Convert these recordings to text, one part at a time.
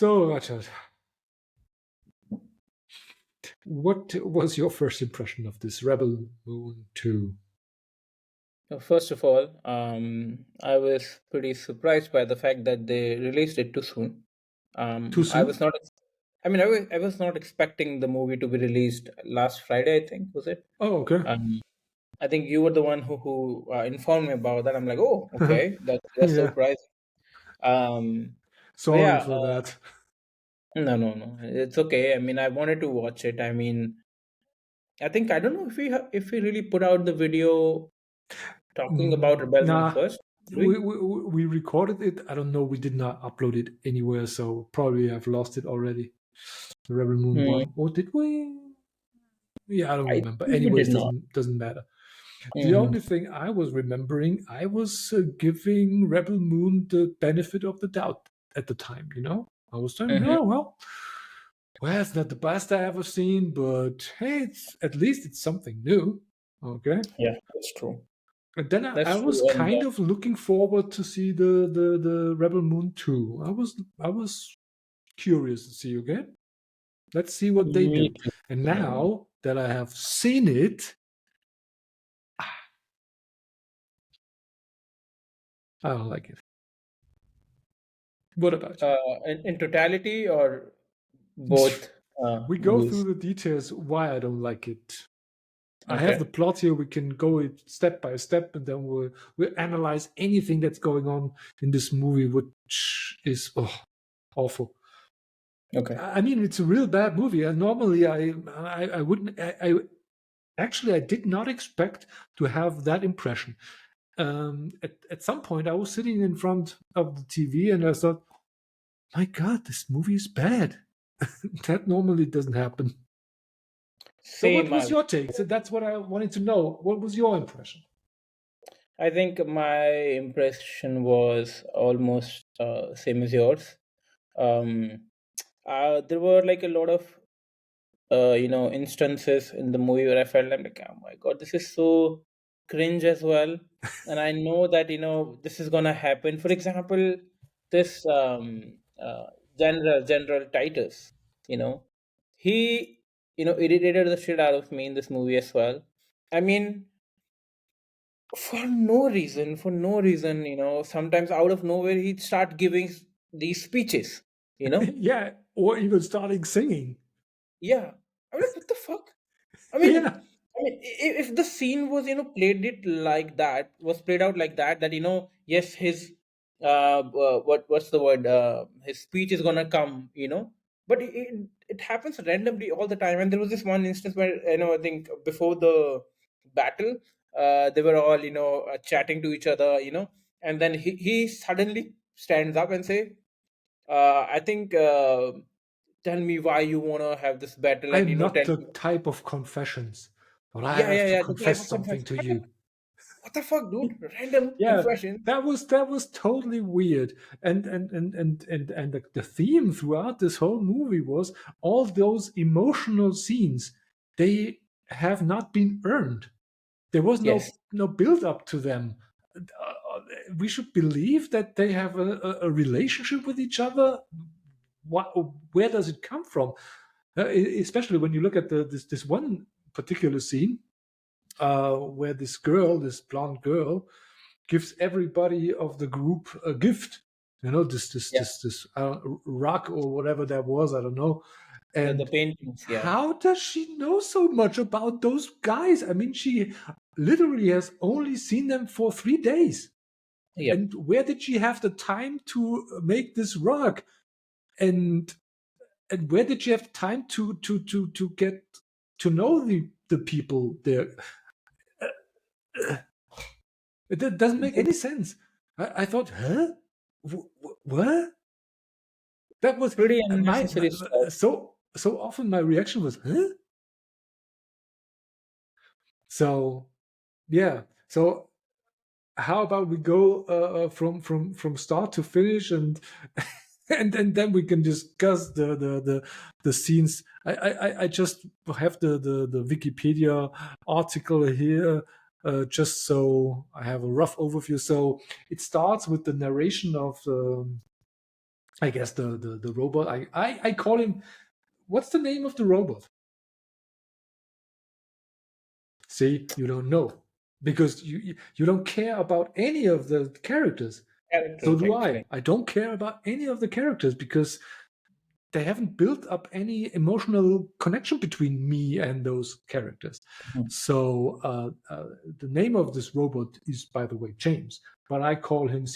So, Rajat, what was your first impression of this Rebel Moon 2? First of all, I was pretty surprised by the fact that they released it too soon. Too I was soon? not. I was not expecting the movie to be released last Friday. I think was it. Oh, okay. Um, I think you were the one who informed me about that. I'm like, oh, okay, that's Yeah, surprising. But sorry yeah, for that. no, it's okay. I mean, I wanted to watch it. I mean, I think I don't know if we really put out the video talking about Rebel Moon Nah, first. Did we recorded it. I don't know. We did not upload it anywhere, so probably I've lost it already. The Rebel Moon we? 1. Or did we? Yeah, I don't I remember. think we did Anyways, not. doesn't matter. The Hmm. only thing I was remembering, I was giving Rebel Moon the benefit of the doubt at the time. I was saying, Hmm. oh well, it's not the best I ever seen, but hey, at least it's something new. Okay. Yeah, that's true. And then I That's was true. And kind of looking forward to see the Rebel Moon 2. I was curious to see, okay? Let's see what they me do. too. And Yeah. now that I have seen it, I don't like it. What about you? In totality or both We go through movies? the details why I don't like it. I have the Okay. plot here. We can go it step by step, and then we'll analyze anything that's going on in this movie, which is awful. Okay. I mean, it's a real bad movie. And normally, I wouldn't. Actually, I did not expect to have that impression. At some point, I was sitting in front of the TV, and I thought, "My God, this movie is bad." That normally doesn't happen. So, what Same. was your take? So that's what I wanted to know. What was your impression? I think my impression was almost same as yours. Um, there were like a lot of instances in the movie where I felt like, oh my god, this is so cringe as well. And I know that this is gonna happen. For example, this General Titus, you know, he irritated the shit out of me in this movie as well. I mean, for no reason, sometimes out of nowhere he'd start giving these speeches, you know. Yeah, or even starting singing. Yeah, I'm like, what the fuck? I Yeah, mean, if the scene was, was played out like that, yes, his, what's the word? His speech is gonna come, but it happens randomly all the time. And there was this one instance where, I think before the battle, they were all, chatting to each other, and then he suddenly stands up and say, I think, tell me why you wanna have this battle, and I'm not tell the me. type of confessions, but I Yeah, have yeah, to yeah. The type confess of something confession. to I'm like, you. what the fuck, dude? Random Yeah, confession. that was totally weird. And the theme throughout this whole movie was all those emotional scenes. They have not been earned. There was Yes. no build up to them. We should believe that they have a relationship with each other. What, where does it come from? Especially when you look at this one particular scene where this blonde girl, gives everybody of the group a gift. Yeah. This rock or whatever that was. I don't know. The And paintings. Yeah. how does she know so much about those guys? I mean, she literally has only seen them for 3 days. Yep. And where did she have the time to make this rug? And where did she have time to get to know the people there? It doesn't make any sense. I thought, huh? What? That was Pretty my unnecessary stuff. so often my reaction was, huh? So yeah. So how about we go from start to finish, and and then we can discuss the scenes. I just have the Wikipedia article here, just so I have a rough overview. So it starts with the narration I guess the robot. I call him. What's the name of the robot? See, you don't know because you don't care about any of the characters. So Characters do actually. I don't care about any of the characters because they haven't built up any emotional connection between me and those characters. Mhm. So the name of this robot is, by the way, James, but I call him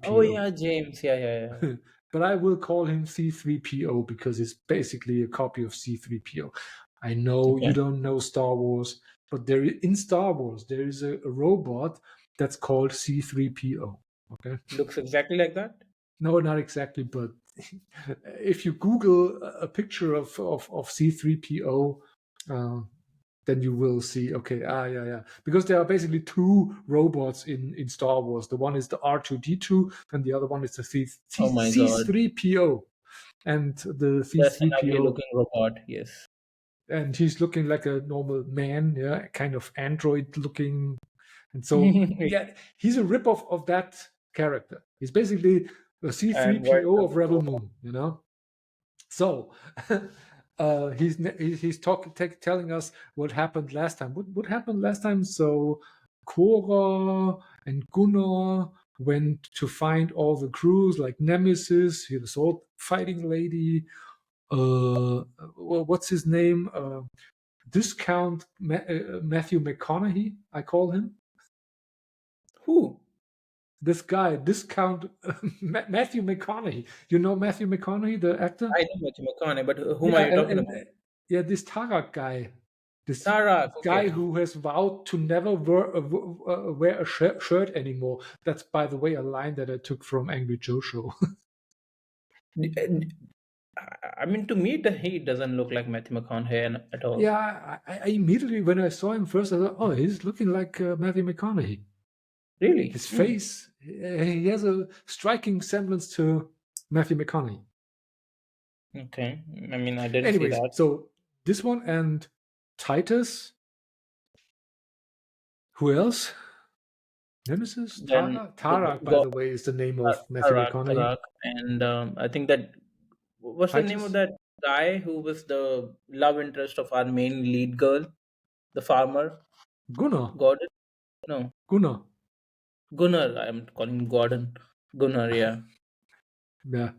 Oh C3PO. yeah, James. Yeah, yeah, yeah. But I will call him C3PO because it's basically a copy of C3PO. I know you Okay. don't know Star Wars, but there in Star Wars there is a robot that's called C3PO. Okay, Looks exactly like that. no, not exactly, but if you Google a picture of C3PO, uh, then you will see. Okay, yeah, yeah, because there are basically two robots in Star Wars. The one is the R2D2, and the other one is the Oh my God. C3PO. And the That's an ugly C3PO, looking robot. Yes. and he's looking like a normal man, yeah, kind of android looking. And so, yeah, he's a ripoff of that character. He's basically a And what? C3PO of Rebel Moon, you know? So, telling us what happened last time. What happened last time? So, Korra and Gunnar went to find all the crews, like Nemesis, the sword fighting lady. What's his name? Discount Matthew McConaughey, I call him. Who? This guy, Discount Matthew McConaughey. You know Matthew McConaughey, the actor? I know Matthew McConaughey, but whom are Yeah, you talking about? yeah, this Tarak guy, this Tarak. guy Okay. who has vowed to never wear a shirt anymore. That's, by the way, a line that I took from Angry Joe Show. I mean, to me, he doesn't look like Matthew McConaughey at all. Yeah, I immediately, when I saw him first, I thought, oh, he's looking like Matthew McConaughey. Really? His Hmm. face, he has a striking semblance to Matthew McConaughey. Okay. I mean, I didn't see Anyways, that. so this one and Titus. Who else? Nemesis? Then Tara? Tarak, by go the way, is the name of Matthew Tarak, McConaughey. Tarak, and I think that what's the name of Titus? that guy who was the love interest of our main lead girl, the farmer? Gunnar. Gordon? No, Gunnar. Gunnar. I'm calling him Gordon. Gunnar. Yeah. Yeah.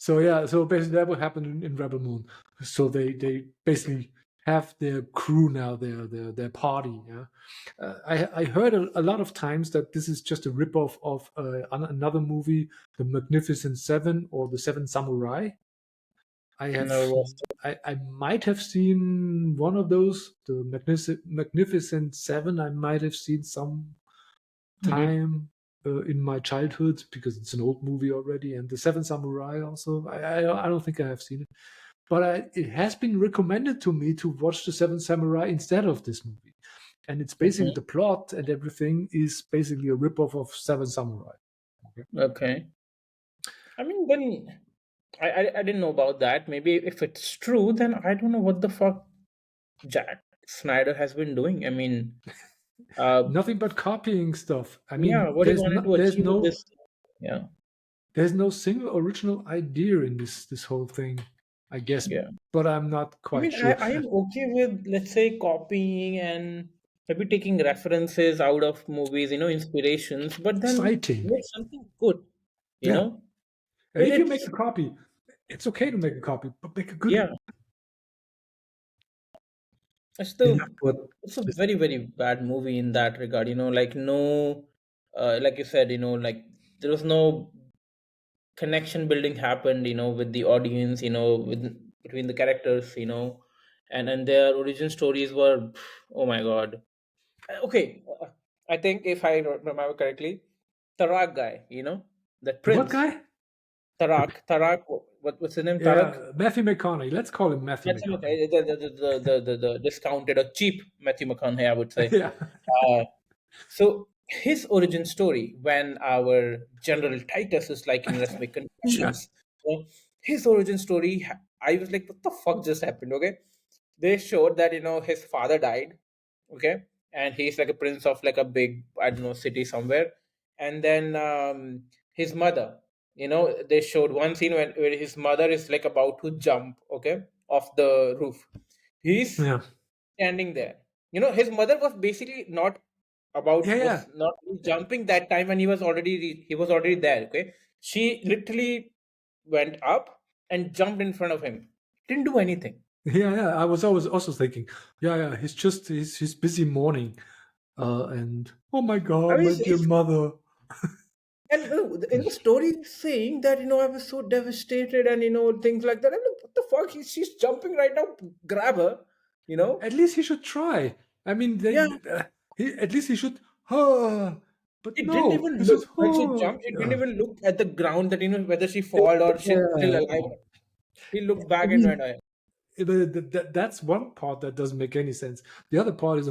So yeah, so basically that what happened in Rebel Moon. So they basically have their crew now, their party. Yeah, I heard a lot of times that this is just a ripoff of another movie, The Magnificent Seven or The Seven Samurai. I have Never watched it. I might have seen one of those, the Magnificent Seven. I might have seen some Mhm. time in my childhood because it's an old movie already, and the Seven Samurai also. I don't think I have seen it, but it has been recommended to me to watch the Seven Samurai instead of this movie, and it's basically Mhm. the plot and everything is basically a ripoff of Seven Samurai. Okay. Okay. I mean, then I didn't know about that. Maybe if it's true, then I don't know what the fuck Jack Snyder has been doing. I mean, uh, Nothing but copying stuff. I yeah, mean, what he wanted to achieve with this. Yeah, there's no single original idea in this whole thing, I guess, yeah. but I'm not I quite mean, sure. I am okay with, let's say, copying and maybe taking references out of movies, inspirations, but then Citing, make something good, you yeah. know? If you make It's, a copy, it's okay to make a copy, but make a good one. yeah, it's And that's the, what it's a very, very bad movie in that regard, like no, like you said, like there was no connection building happened, with the audience, with between the characters, and their origin stories were, oh my God. Okay, I think if I remember correctly, Tarak guy, that the what prince, guy? Tarak, what's his name? Tarak? Yeah, Matthew McConaughey. Let's call him Matthew Matthew McConaughey. McConaughey, the discounted or cheap Matthew McConaughey, I would say. Yeah, Uh, so his origin story, when our General Titus is like, let's make yeah, confessions. His origin story, I was like, what the fuck just happened? Okay, they showed that his father died. Okay, and he's like a prince of like a big, I don't know, city somewhere, and then his mother. they showed one scene where his mother is like about to jump, okay, off the roof. He's Yeah, standing there. His mother was basically not yeah, yeah, was not jumping that time when he was already there. Okay, she literally went up and jumped in front of him. Didn't do anything. yeah, yeah. I was always also thinking, yeah, yeah. He's busy mourning, and oh my I God, mean, my dear mother. and in the story, it's saying that I was so devastated and things like that. I'm like, what the fuck? She's jumping right now. Grab her. You know? At least he should try. I mean, Yeah. at least he should. Oh, but She didn't no, even he look says, when she oh, jumped. She didn't yeah. even look at the ground that whether she fall or she's still Yeah. alive. He looked I back and went, mean, "Oh, that's one part that doesn't make any sense. The other part is,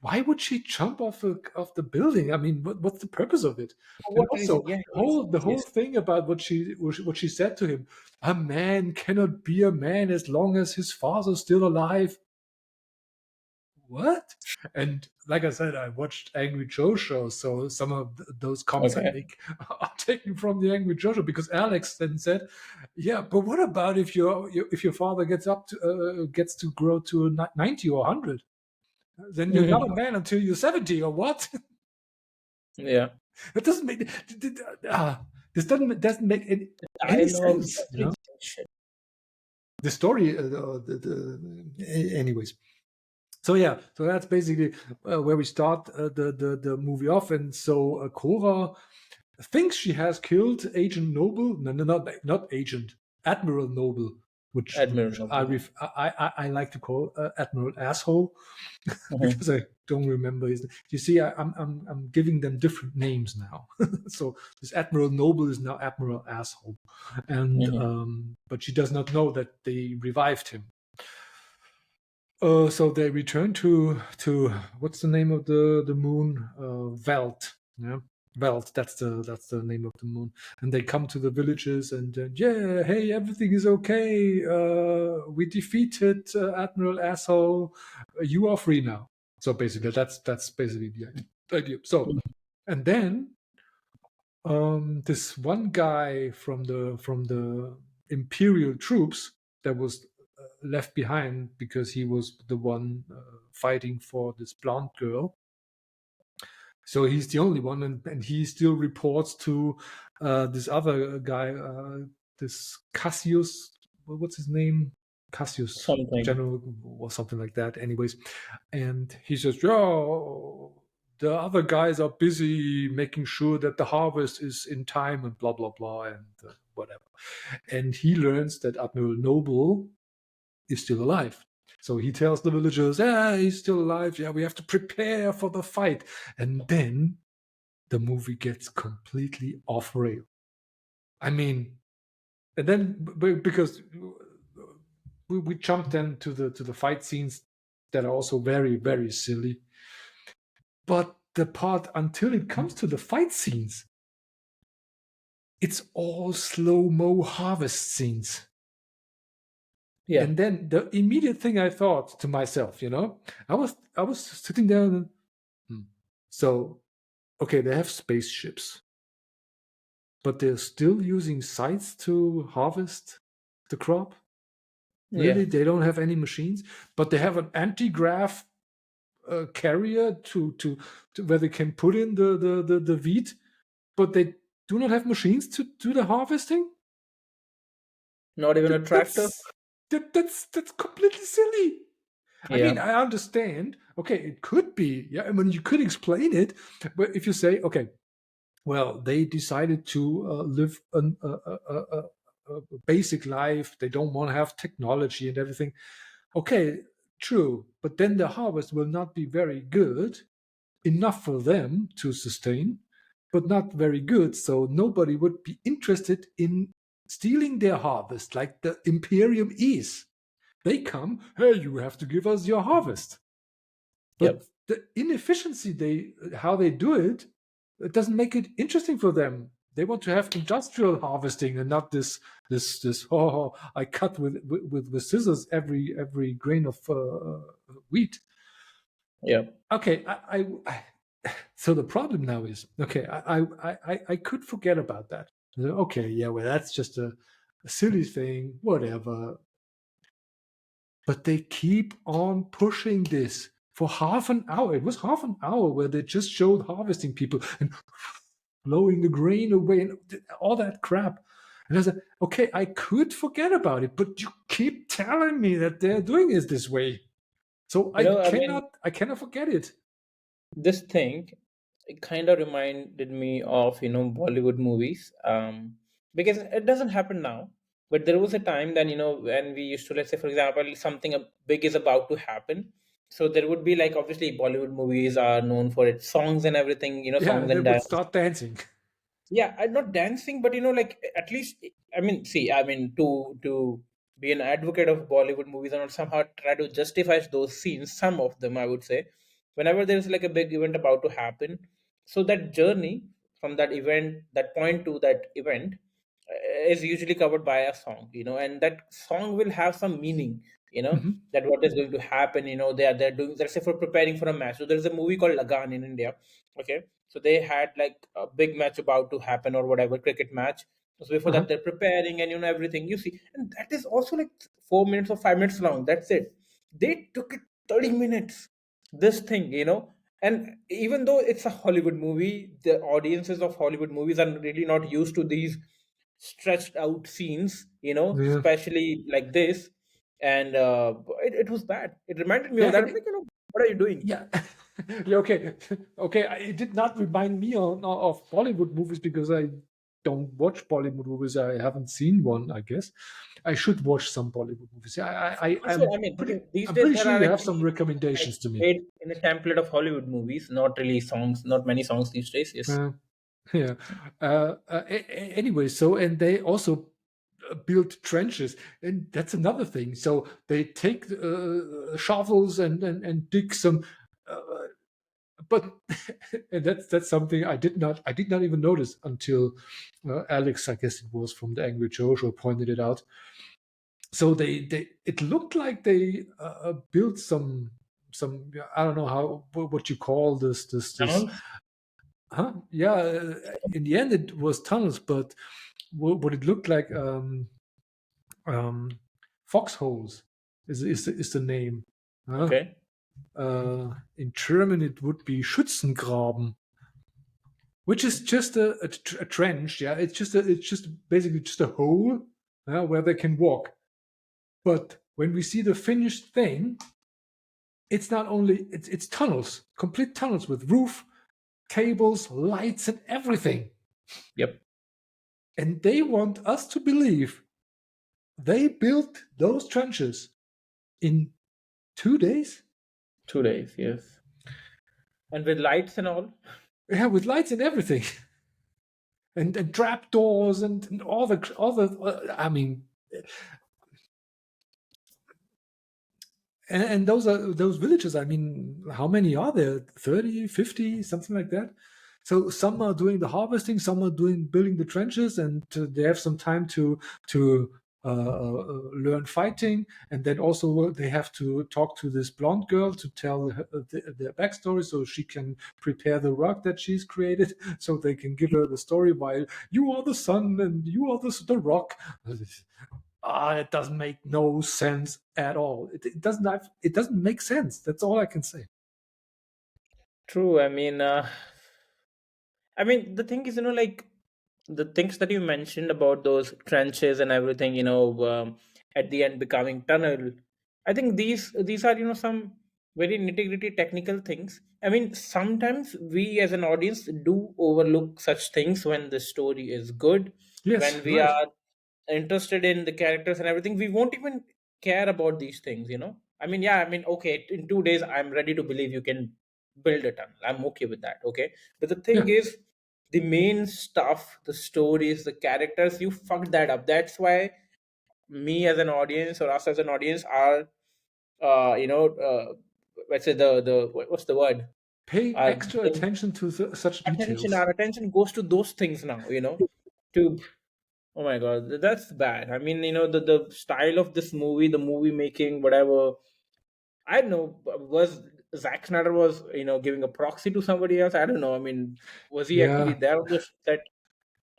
why would she jump off the building? I mean, what's the purpose of it? for And what reason?" also, Yeah. Yes. the whole Yes. thing about what she said to him: a man cannot be a man as long as his father's still alive. What? And like I said, I watched Angry Joe show, so some of those comments I Okay. make are taken from the Angry Joe show because Alex then said, "Yeah, but what about if your father gets to grow to 90 or 100? Then you're not a man until you're 70 or what?" Yeah. That doesn't make this doesn't make The any dialogues, sense. everything. Shit. The story, anyways. So yeah, so that's basically where we start the movie off, and so Cora thinks she has killed Agent Noble. No, no, not Agent Admiral Noble, Admiral which Noble. I like to call Admiral Asshole Mhm. because I don't remember his. You see, I'm giving them different names now. So this Admiral Noble is now Admiral Asshole, and Mhm. but she does not know that they revived him. So they return to what's the name of the moon? Veld. Yeah, Veld. That's the name of the moon. And they come to the villages and yeah, hey, everything is okay. We defeated Admiral Asshole. You are free now. So basically, that's basically the idea. So and then this one guy from the imperial troops that was left behind because he was the one fighting for this blonde girl. So he's the only one, and he still reports to this other guy, this Cassius. What's his name? Cassius Something. General or something like that. Anyways, and he says, "Oh, the other guys are busy making sure that the harvest is in time and blah blah blah and whatever." And he learns that Admiral Noble is still alive. So he tells the villagers, "Yeah, he's still alive. Yeah, we have to prepare for the fight." And then the movie gets completely off rail. I mean, and then because we jumped then to the fight scenes that are also very very silly. But the part until it comes to the fight scenes, it's all slow mo harvest scenes. Yeah. And then the immediate thing I thought to myself, I was sitting there and hmm. So okay, they have spaceships, but they're still using scythes to harvest the crop. Yeah. Really, they don't have any machines, but they have an anti-grav carrier to where they can put in the wheat, but they do not have machines to do the harvesting. Not even a That, tractor. that's that's completely silly. I mean, Yeah. I understand. Okay, it could be. Yeah, I mean, you could explain it, but if you say, okay, well, they decided to live a basic life. They don't want to have technology and everything. Okay, true, but then the harvest will not be very good, enough for them to sustain, but not very good. So nobody would be interested in stealing their harvest like the Imperium is. They come, hey, you have to give us your harvest. But Yep. the inefficiency how they do it, it doesn't make it interesting for them. They want to have industrial harvesting and not this I cut with scissors every grain of wheat. Yep. Okay, so the problem now is okay. I could forget about that. Okay, yeah, well, that's just a silly thing, whatever. But they keep on pushing this for half an hour. It was half an hour where they just showed harvesting people and blowing the grain away and all that crap. And I said, okay, I could forget about it, but you keep telling me that they're doing it this way. So You know, I mean, I cannot forget it. this thing, it kind of reminded me of, Bollywood movies. Because it doesn't happen now, but there was a time then, when we used to, let's say, for example, something big is about to happen. So there would be, like, obviously Bollywood movies are known for its songs and everything, Yeah, songs they and would dance. start dancing. Yeah, I'm not dancing, but like, at least, I mean, see, I mean, to be an advocate of Bollywood movies and somehow try to justify those scenes, some of them I would say, whenever there's like a big event about to happen, so that journey from that event, that point to that event, is usually covered by a song, and that song will have some meaning, Mhm. that what is going to happen, they're doing, let's say, for preparing for a match. So there's a movie called Lagan in India. Okay, so they had like a big match about to happen or whatever, cricket match. So before Uh-huh. that they're preparing, and everything you see, and that is also like 4 minutes or 5 minutes long. That's it. They took it 30 minutes, this thing, and even though it's a Hollywood movie, the audiences of Hollywood movies are really not used to these stretched out scenes, Yeah. especially like this. And it was bad. It reminded me of Yeah, that. and I'm like, what are you doing? yeah. Yeah, okay. Okay, it did not remind me of Bollywood movies because I don't watch Bollywood movies. I haven't seen one, I guess. I should watch some Bollywood movies. Yeah, Also, I mean, these I'm days pretty there sure are you have actually some like recommendations to me. made in a template of Hollywood movies, not really songs, not many songs these days. Yes. Uh, yeah. Anyway, so and they also build trenches, and that's another thing. So they take shovels and dig some. Uh, but and that's something I did not even notice until Alex, I guess it was from the Angry Joe show, pointed it out. So they it looked like they built some, I don't know how what you call this Tunnels? huh, yeah, in the end it was tunnels, but what it looked like, um foxholes is the name, huh? Okay. In German it would be Schützengraben, which is just a trench. Yeah, it's just basically just a hole, where they can walk. But when we see the finished thing, it's not only it's tunnels, complete tunnels with roof, cables, lights, and everything. Yep. And they want us to believe they built those trenches in 2 days. 2 days. Yes. And with lights and all. Yeah, with lights and everything, and trap doors and all the. I mean, and those are those villages. I mean, how many are there? 30, 50, something like that. So some are doing the harvesting, some are doing building the trenches, and they have some time to learn fighting, and then also they have to talk to this blonde girl to tell their backstory, so she can prepare the rug that she's created, so they can give her the story while you are the sun and you are the rock. It doesn't make no sense at all. It doesn't make sense. That's all I can say. True. I mean, the thing is, like the things that you mentioned about those trenches and everything, at the end becoming tunnel. I think these are, some very nitty gritty technical things. I mean, sometimes we as an audience do overlook such things when the story is good, Yes, when we right. are interested in the characters and everything. We won't even care about these things. I mean, yeah, I mean, okay, in 2 days, I'm ready to believe you can build a tunnel. I'm okay with that. Okay, but the thing Yeah, is, the main stuff, the stories, the characters, you fucked that up. That's why me as an audience or us as an audience are, let's say what's the word? paying Uh, extra attention to such attention. details. Our attention goes to those things now. To Oh my god, that's bad. I mean, the style of this movie, the movie making, whatever. I don't know. Was Zack Snyder was giving a proxy to somebody else? I don't know. I mean, was he actually Yeah, there on the set?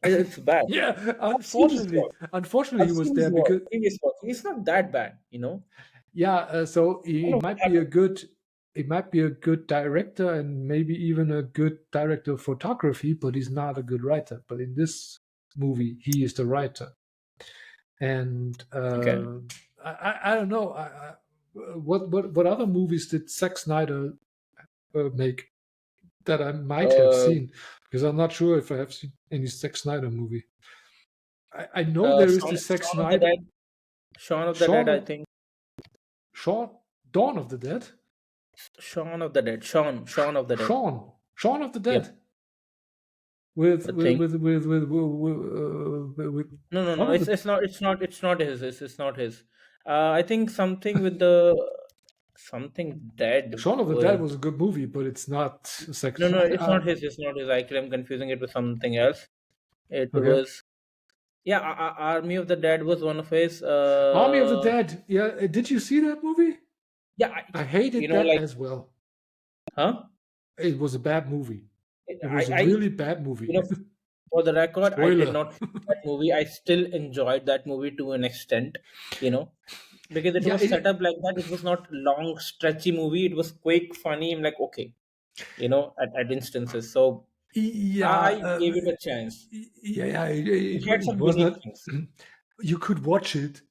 It's bad. Yeah, I've seen his unfortunately, work. unfortunately, I've he was seen his there work, because previous work. It's not that bad. yeah. So I don't he know what might be a happened. good, he might be a good director and maybe even a good director of photography, but he's not a good writer. But in this movie, he is the writer, and Okay. I don't know. What other movies did Zack Snyder make that I might have Uh, seen? Because I'm not sure if I have seen any Zack Snyder movie. I know there is this Zack Shaun of the Snyder, Dead. Shaun of the Dead, Shaun I of think. Dawn of the Dead, Shaun of the Dead. Shaun of the Dead. Shaun of the Yep, Dead with I think. No, no, one no. of It's the it's not it's not it's not his. It's not his. I think something with the something dead. Shaun of the Dead was a good movie, but it's not Zack No, no, Snyder. it's not his. It's not his. Actually, I'm confusing it with something else. It Okay, was, yeah, Army of the Dead was one of his. Army of the Dead. Yeah, did you see that movie? Yeah, I hated that like, as well. huh? It was a bad movie. It I, was a I, really bad movie. for the record, I did Spoiler. not finish that movie. I still enjoyed that movie to an extent, you know, because it Yeah, was set up like that. It was not long, stretchy movie. It was quick, funny. I'm like, okay, at instances. So yeah, I gave it a chance. yeah. It had It some was unique not. things. You could watch it,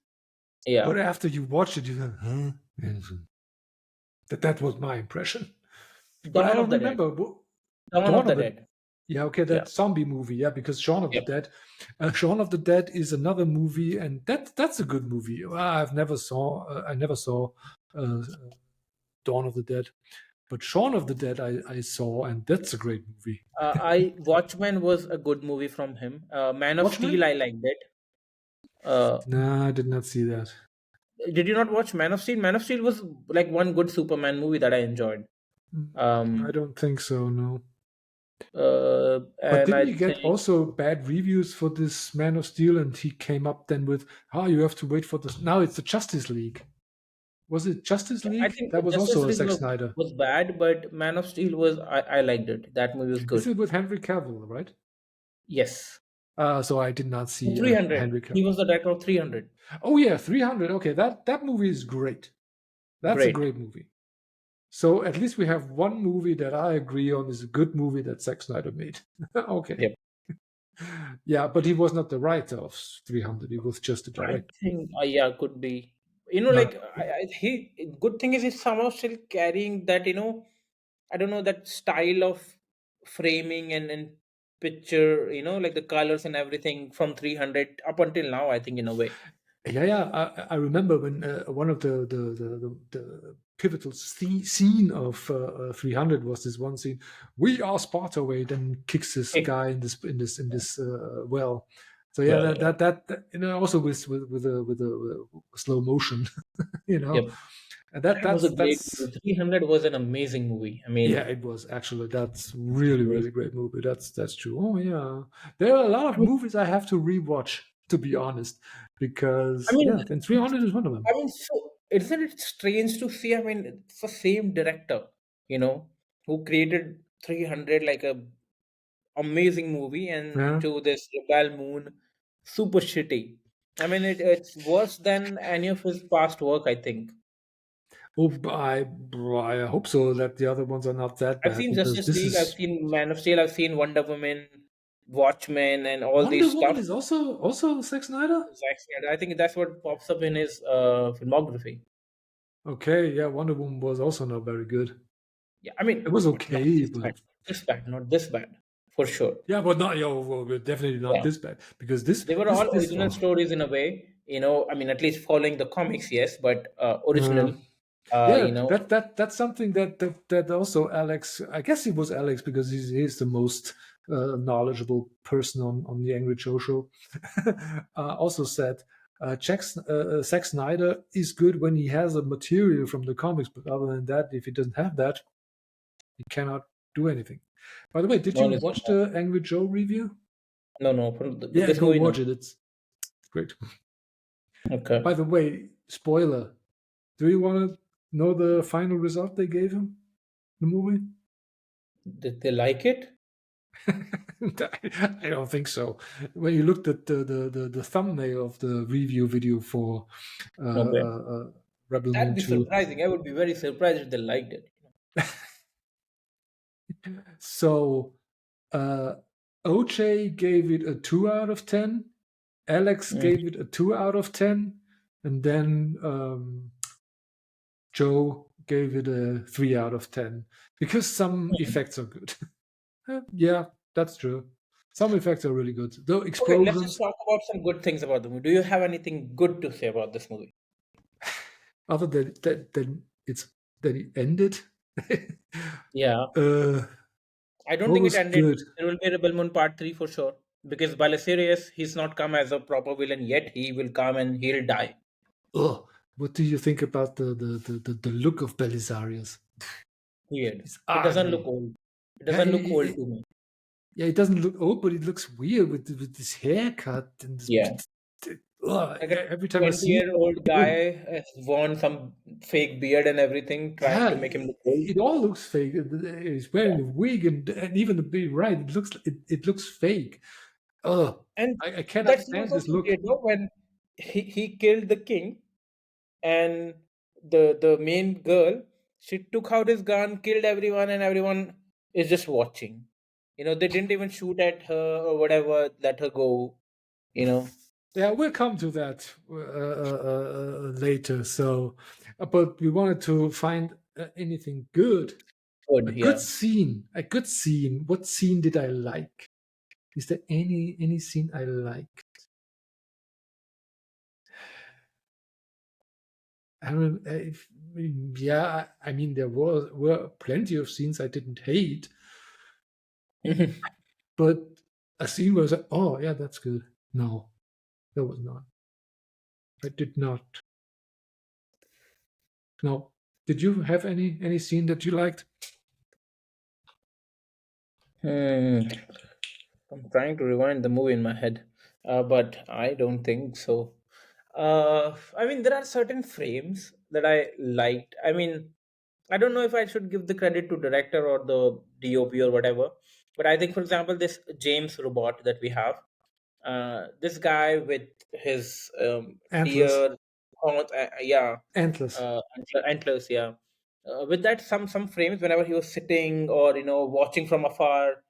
Yeah. but after you watch it, you go, huh? Yes. That was my impression. But I Dawn of don't the Dead. remember. Dawn of Dawn the of the Dead. Yeah, okay, Yeah. that zombie movie. Yeah, because Shaun of the Yep. Dead, Shaun of the Dead is another movie, and that's a good movie. I never saw uh, Dawn of the Dead, but Shaun of the Dead I saw, and that's a great movie. I Watchmen was a good movie from him. Man of Steel, Watchmen? I liked it. Uh, No, I did not see that. did you not watch Man of Steel? Man of Steel was like one good Superman movie that I enjoyed. I Um, don't think so. No. But and didn't I he get think also bad reviews for this Man of Steel? And he came up then with, "Oh, you have to wait for this." Now it's the Justice League. Was it Justice I League? think That was Justice also a League Zack Snyder. was bad, but Man of Steel was I liked it. That movie was Is good. it with Henry Cavill, right? Yes. So I did not see 300. Henry He Cavill. was the director of 300. Oh yeah, 300. Okay, that movie is great. That's a Great. great movie. So at least we have one movie that I agree on is a good movie that Zack Snyder made. Okay. Yep. Yeah, but he was not the writer of 300. He was just a I director. think, yeah, could be. No. Like good thing is he's somehow still carrying that, I don't know, that style of framing and picture, like the colors and everything from 300 up until now, I think, in a way. Yeah, yeah. I remember when one of the pivotal scene of 300 was this one scene. We are Sparta. Wait, and kicks this Kick. guy in Yeah. this well. So yeah, Well, yeah. also with slow motion, you know, Yep. and That was a great that's movie. 300 was an amazing movie. I yeah, mean, it was actually that's it's really amazing. really great movie. That's true. Oh yeah, there are a lot I of mean, movies I have to rewatch to be honest, I because mean, yeah, then 300 is one of them. so isn't it strange to see? I mean, it's the same director, you know, who created 300, like a amazing movie, and Yeah. into this Rebel Moon, super shitty. I mean, it's worse than any of his past work, I think. Oh, I hope so that the other ones are not that I've bad seen because Justice this League, I've is seen Man of Steel, I've seen Wonder Woman, Watchmen, and all Wonder these Woman stuff. is also Zack Snyder. Zack Snyder. I think that's what pops up in his filmography. Okay, yeah, Wonder Woman was also not very good. Yeah, I It mean, was not okay, this bad, but not this bad, for sure. yeah, but not well, definitely not Yeah, this bad because this they were this all this original oh stories in a way. I mean, at least following the comics, yes, but uh, original. yeah, that's something that also Alex. I guess it was Alex because he's the most knowledgeable person on the Angry Joe show. Also said Zack Snyder is good when he has a material from the comics, but other than that, if he doesn't have that, he cannot do anything. By the way, did you Knowledge of watch that. the Angry Joe review? No, no, Yeah, this go movie, no. watch it. It's great. Okay. By the way, spoiler. Do you want to know the final result they gave him? The movie? Did they like it? I don't think so. When you looked at the thumbnail of the review video for Okay. Rebel That'd Moon be 2, surprising. I would be very surprised if they liked it. so uh, OJ gave it a 2 out of 10. Alex Mm. gave it a 2 out of 10. And then Joe gave it a 3 out of 10 because some effects are good. Yeah, that's true. Some effects are really good. The Okay, let's just explosions, talk about some good things about the movie. Do you have anything good to say about this movie? other than it's that it ended, Yeah. uh, I don't what think it was ended. good? There will be a Rebel Moon Part 3 for sure. Because Balisarius, he's not come as a proper villain yet. He will come and he'll die. Oh, what do you think about the look of Belisarius? Weird. It's It doesn't look ugly. old. It Yeah, doesn't look old to me. yeah, it doesn't look old, but it looks weird with this haircut and this. Yeah. Like a Every time I see 20-year-old it, guy has worn some fake beard and everything, trying yeah, to make him look old. it all looks fake. He's wearing Yeah. a wig, and even to be right, it looks fake. Oh, And I cannot that scene was stand so this look. weird, no? When he killed the king and the main girl, she took out his gun, killed everyone, and everyone is just watching. They didn't even shoot at her or whatever, let her go, you know. Yeah, we'll come to that later. So, but we wanted to find anything good, a Good, good yeah. scene, a good scene. What scene did I like? Is there any scene I like? I don't. Yeah, I mean there were plenty of scenes I didn't hate, but a scene was like, oh yeah, that's good. No, that was not. I did not. No. Did you have any scene that you liked? Hmm. I'm trying to rewind the movie in my head, but I don't think so. I mean, there are certain frames that I liked. I mean, I don't know if I should give the credit to director or the DOP or whatever, but I think, for example, this James robot that we have, this guy with his Antlers, deer horns, yeah, antlers. antlers, yeah. With that, some frames whenever he was sitting or watching from afar,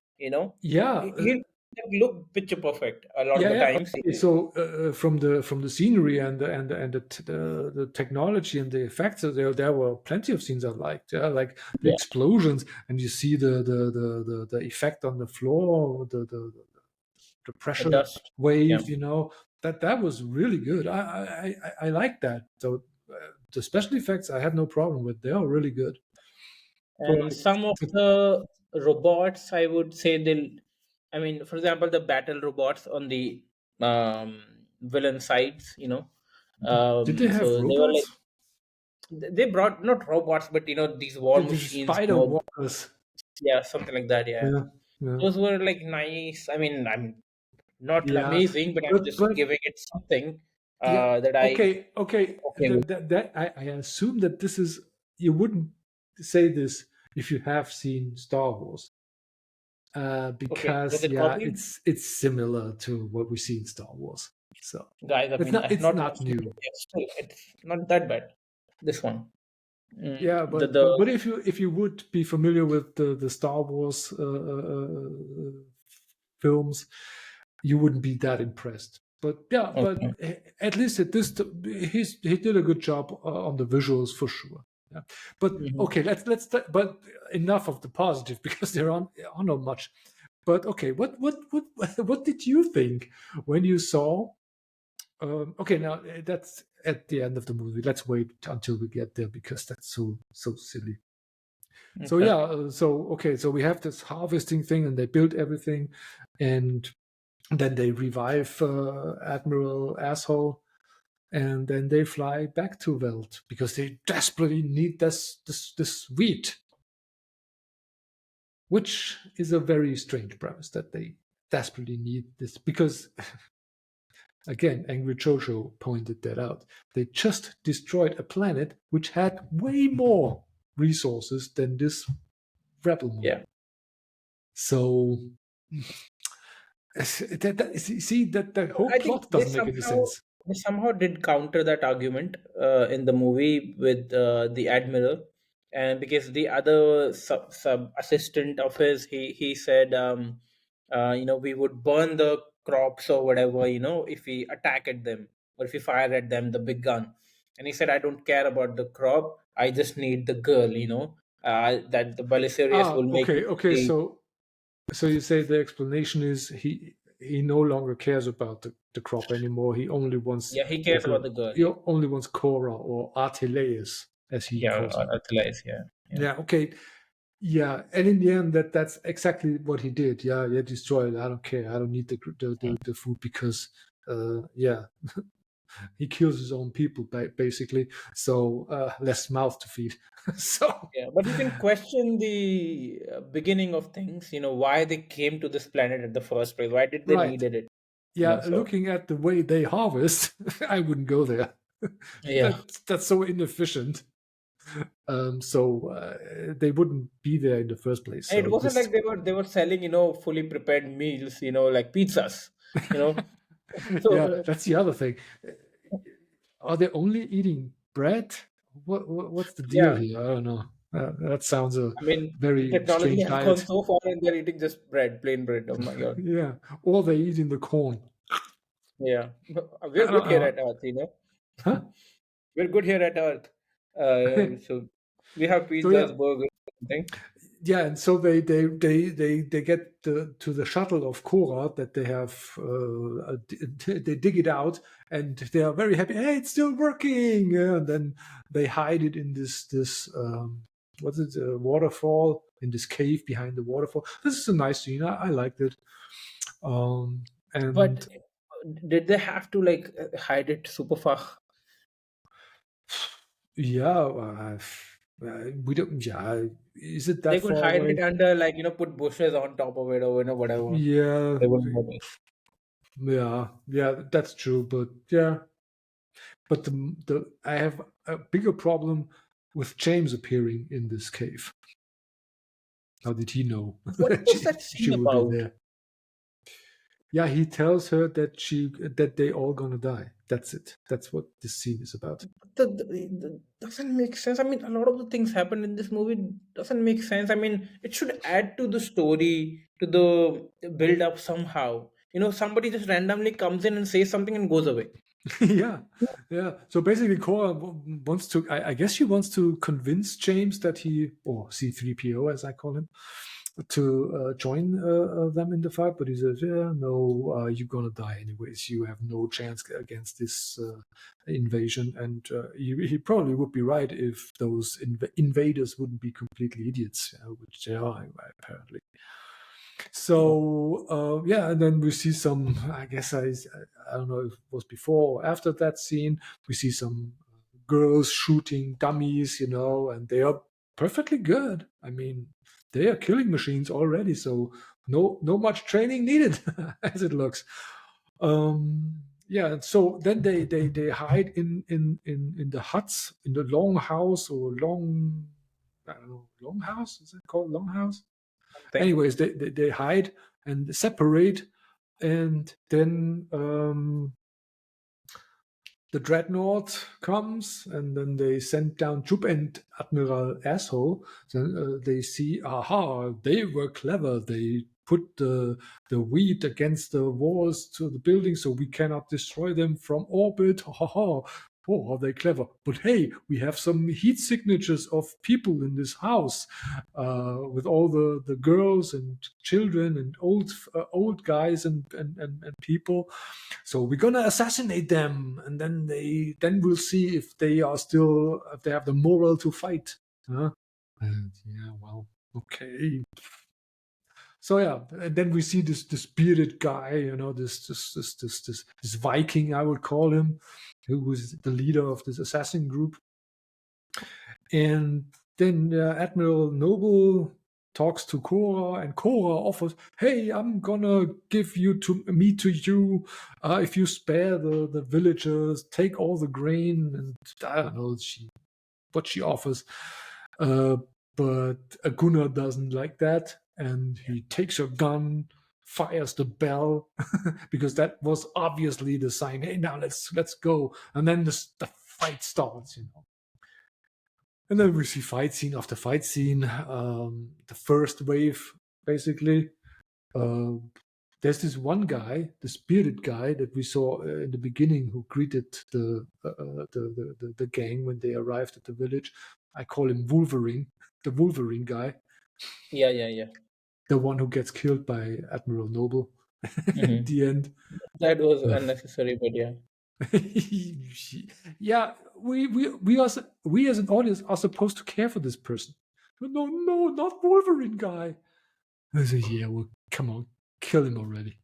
Yeah, he looked picture perfect a lot of yeah, the yeah. times. Okay. So from the scenery and the technology and the effects, there were plenty of scenes I liked. Yeah, like the Yeah, explosions, and you see the effect on the floor, the the pressure dust. Yeah. wave. That was really good. I like that. So the special effects I have no problem with. They are really good. But And some of the robots, I would say I mean, for example, the battle robots on the um, villain sides, did they have so they were like, robots? they brought not robots, but these war The machines, spider walkers. yeah, something like that, yeah. Yeah, yeah. Those were like nice. I mean, I'm not Yeah, amazing, but I'm but just giving it something yeah, that I okay. okay with. I assume that this is you wouldn't say this if you have seen Star Wars, Okay, was because it yeah, copied? it's similar to what we see in Star Wars. So Guys, I it's mean, I not have it's not not watched it, new. but yeah, still, it's not that bad. This one. Yeah, but if you would be familiar with the Star Wars films, you wouldn't be that impressed. But yeah, but Okay. at least he did a good job on the visuals for sure. Yeah. But Mhm. okay, but enough of the positive because there are not much. But okay, what did you think when you saw? Okay, now that's at the end of the movie. Let's wait until we get there because that's so silly. So Okay. yeah, so okay, so we have this harvesting thing, and they build everything, and then they revive Admiral Asshole, and then they fly back to Welt because they desperately need this wheat, which is a very strange premise that they desperately need this because again, Angry Jojo pointed that out. They just destroyed a planet which had way more resources than this rebel moon. Yeah. So See that the whole I think plot doesn't make any sense. they somehow did counter that argument in the movie with the admiral, and because the other sub assistant of his, he said, we would burn the crops or whatever, if we attack at them or if we fire at them the big gun. And he said, I don't care about the crop. I just need the girl. That the Belisarius Ah, will make okay, it okay. the. So you say the explanation is he no longer cares about the crop anymore. He only wants Yeah, he or cares about the girl. he Yeah, only wants Cora or Arteleus as he yeah, calls her. Athaliah, yeah, yeah. Yeah, okay. Yeah, and in the end, that's exactly what he did. Yeah, yeah, destroy it. I don't care. I don't need the food because, yeah, he kills his own people basically. So less mouth to feed. So Yeah, but you can question the beginning of things, why they came to this planet at the first place. Why did they right, needed it? yeah, So looking at the way they harvest, I wouldn't go there. yeah, That's so inefficient. So they wouldn't be there in the first place. and it So wasn't this, like they were selling, fully prepared meals, like pizzas, you know. So yeah, that's the other thing. Are they only eating bread? What's the deal yeah, here? I don't know. That sounds a I mean, the very technology strange has gone diet. so far, and they're eating just bread, plain bread. Oh my God. Yeah, or they eat in the corn. Yeah, I we're don't good here know. at Earth, Huh? We're good here at Earth. So we have So yeah, pizzas, burgers, something. yeah, and so they get to the shuttle of Korra that they have. They dig it out, and they are very happy. Hey, it's still working! And then they hide it in this what's it? Waterfall in this cave behind the waterfall. This is a nice scene. I liked it. But And did they have to like hide it super far? yeah, we don't. Yeah, is it They that could far hide it away? under like put bushes on top of it or whatever. Yeah, They wouldn't notice. yeah, that's true. But yeah, but the I have a bigger problem with James appearing in this cave. How did he know What that was that she scene would be about? there? Yeah, he tells her that they all gonna die. That's it. That's what this scene is about. Doesn't make sense. I mean, a lot of the things happen in this movie doesn't make sense. I mean, it should add to the story, to the build up somehow. Somebody just randomly comes in and says something and goes away. Yeah, yeah. So basically, Cora wants to. I guess she wants to convince James that he, or C3PO as I call him, to join them in the fight. But he says, "Yeah, no, you're gonna die anyways. You have no chance against this invasion." And he probably would be right if those invaders wouldn't be completely idiots, which they are apparently. Yeah. So yeah, and then we see some. I guess I don't know if it was before or after that scene. We see some girls shooting dummies, and they are perfectly good. I mean, they are killing machines already, so no much training needed, as it looks. Yeah, so then they hide in the huts in the long house or long I don't know long house is it called long house? Something. Anyways, they hide and separate, and then the dreadnought comes, and then they send down Jupe and Admiral Asshole. Then they see, aha, they were clever. They put the wheat against the walls to the building so we cannot destroy them from orbit. Ha ha ha. Oh, are they clever? But hey, we have some heat signatures of people in this house with all the girls and children and old guys and people. So we're gonna assassinate them, and then we'll see if if they have the moral to fight. Huh? And yeah, well, okay. So yeah, and then we see this bearded guy, this Viking, I would call him, who was the leader of this assassin group. And then Admiral Noble talks to Korra, and Korra offers, "Hey, I'm gonna give me to you if you spare the villagers, take all the grain." And I don't know what she offers, uh, but Gunnar doesn't like that, and he takes her gun, fires the bell because that was obviously the sign. Hey, now let's go. And then the fight starts. And then we see fight scene after fight scene. The first wave, basically. Uh, there's this one guy, this bearded guy that we saw in the beginning, who greeted the gang when they arrived at the village. I call him Wolverine, the Wolverine guy, Yeah, yeah, yeah. the one who gets killed by Admiral Noble at Hmm. the end. That was Uh, unnecessary, but yeah. yeah, we as an audience are supposed to care for this person. No, no, not Wolverine guy. I say, yeah, well, come on, kill him already.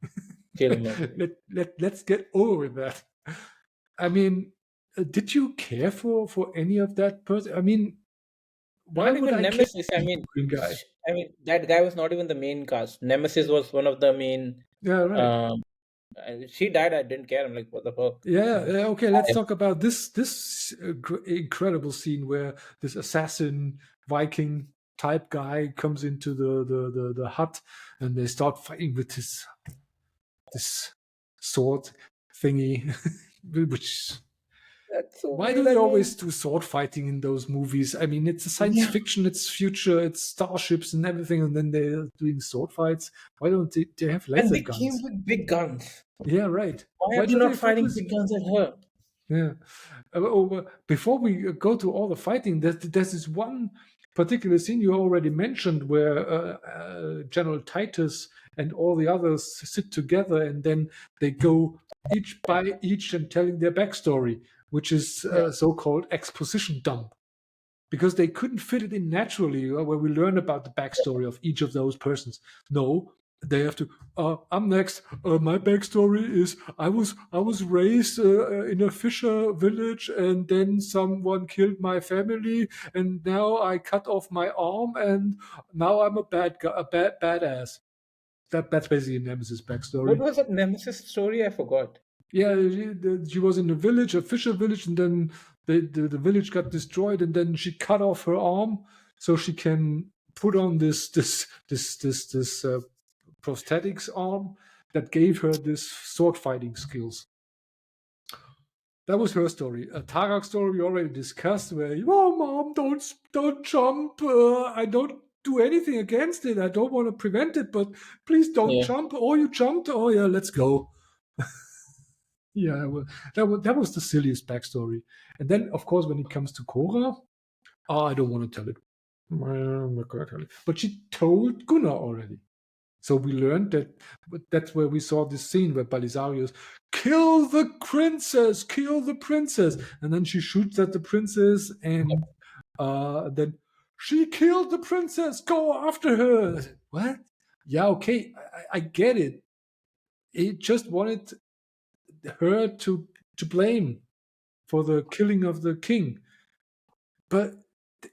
Kill him off. Let's get over with that. I mean, did you care for any of that person? I mean, why Not would even I care Nemesis. for the Wolverine guy? I mean, that guy was not even the main cast. Nemesis was one of the main. Yeah, right. Um, and she died. I didn't care. I'm like, what the fuck? Yeah, Uh, yeah, okay, let's talk about this incredible scene where this assassin Viking type guy comes into the hut, and they start fighting with this sword thingy, which That's so why do weird. they I mean, always do sword fighting in those movies? I mean, it's a science yeah. fiction, it's future, it's starships and everything, and then they're doing sword fights. Why don't they have And laser they came guns? with big guns. Yeah, right. Why Why are they do they not fighting focus? big guns at her? Yeah. Before we go to all the fighting, there's this one particular scene you already mentioned where General Titus and all the others sit together and then they go each by each and telling their backstory, which is Yeah. so-called exposition dump because they couldn't fit it in naturally where we learn about the backstory of each of those persons. No, they have to. I'm next. My backstory is I was raised in a fisher village, and then someone killed my family, and now I cut off my arm, and now I'm a bad guy, a badass. That's basically Nemesis' What backstory. was that Nemesis story? I forgot. Yeah, she was in a village, a fisher village, and then the village got destroyed, and then she cut off her arm so she can put on this prosthetics arm that gave her this sword fighting skills. That was her story. A Tarak story we already discussed, where oh mom, don't jump. I don't do anything against it. I don't want to prevent it, but please don't Yeah. jump. Oh, you jumped. Oh yeah, let's go. Yeah, well, that was the silliest backstory. And then, of course, when it comes to Korra, oh, I don't want to tell it. I'm not gonna tell it. But she told Gunnar already. So we learned that. But that's where we saw this scene where Balisarius kill the princess, kill the princess, and then she shoots at the princess, and then she killed the princess. Go after her. I said, what? Yeah, okay, I get it. It just wanted her to blame for the killing of the king. But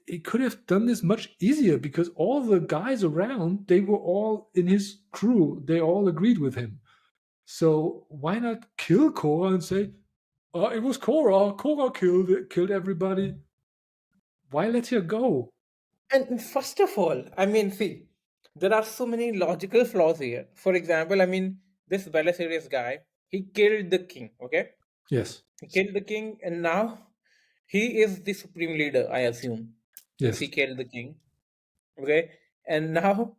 it could have done this much easier because all the guys around, they were all in his crew. They all agreed with him. So why not kill Korra and say, "Oh, it was Korra. Korra killed everybody. Why let her go?" And first of all, I mean, see, there are so many logical flaws here. For example, I mean, this Belisarius guy, he killed the king, okay? Yes. He killed the king, and now he is the supreme leader, I assume, since he Yes. killed the king, okay? And now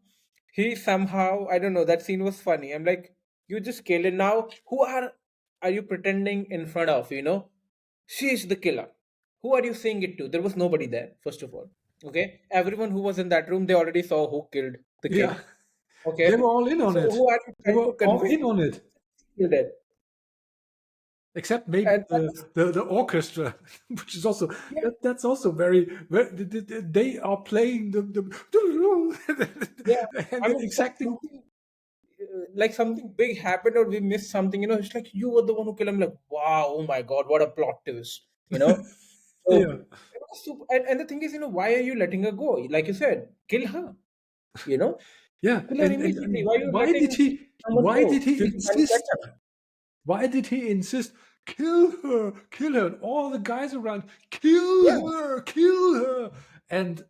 he somehow, I don't know, that scene was funny. I'm like, you just killed it. Now, are you pretending in front of, She is the killer. Who are you saying it to? There was nobody there, first of all. Okay? Everyone who was in that room, they already saw who killed the Yeah. king. They Okay? were all in on So it. who are you They trying were to all convince in on it. you that? Except maybe And that's, the orchestra, which is also yeah, that's also very they are playing the yeah. and I then mean, it's exacting. like something big happened or we missed something, it's like you were the one who killed him. Like, wow, oh my god, what a plot twist, So, Yeah, and the thing is, why are you letting her go? Like you said, kill her, you know, yeah, kill her and immediately. Why are you letting someone why did go? he She'll be playing catch insist? up. Why did he insist? Kill her, and all the guys around, Yeah. kill her, and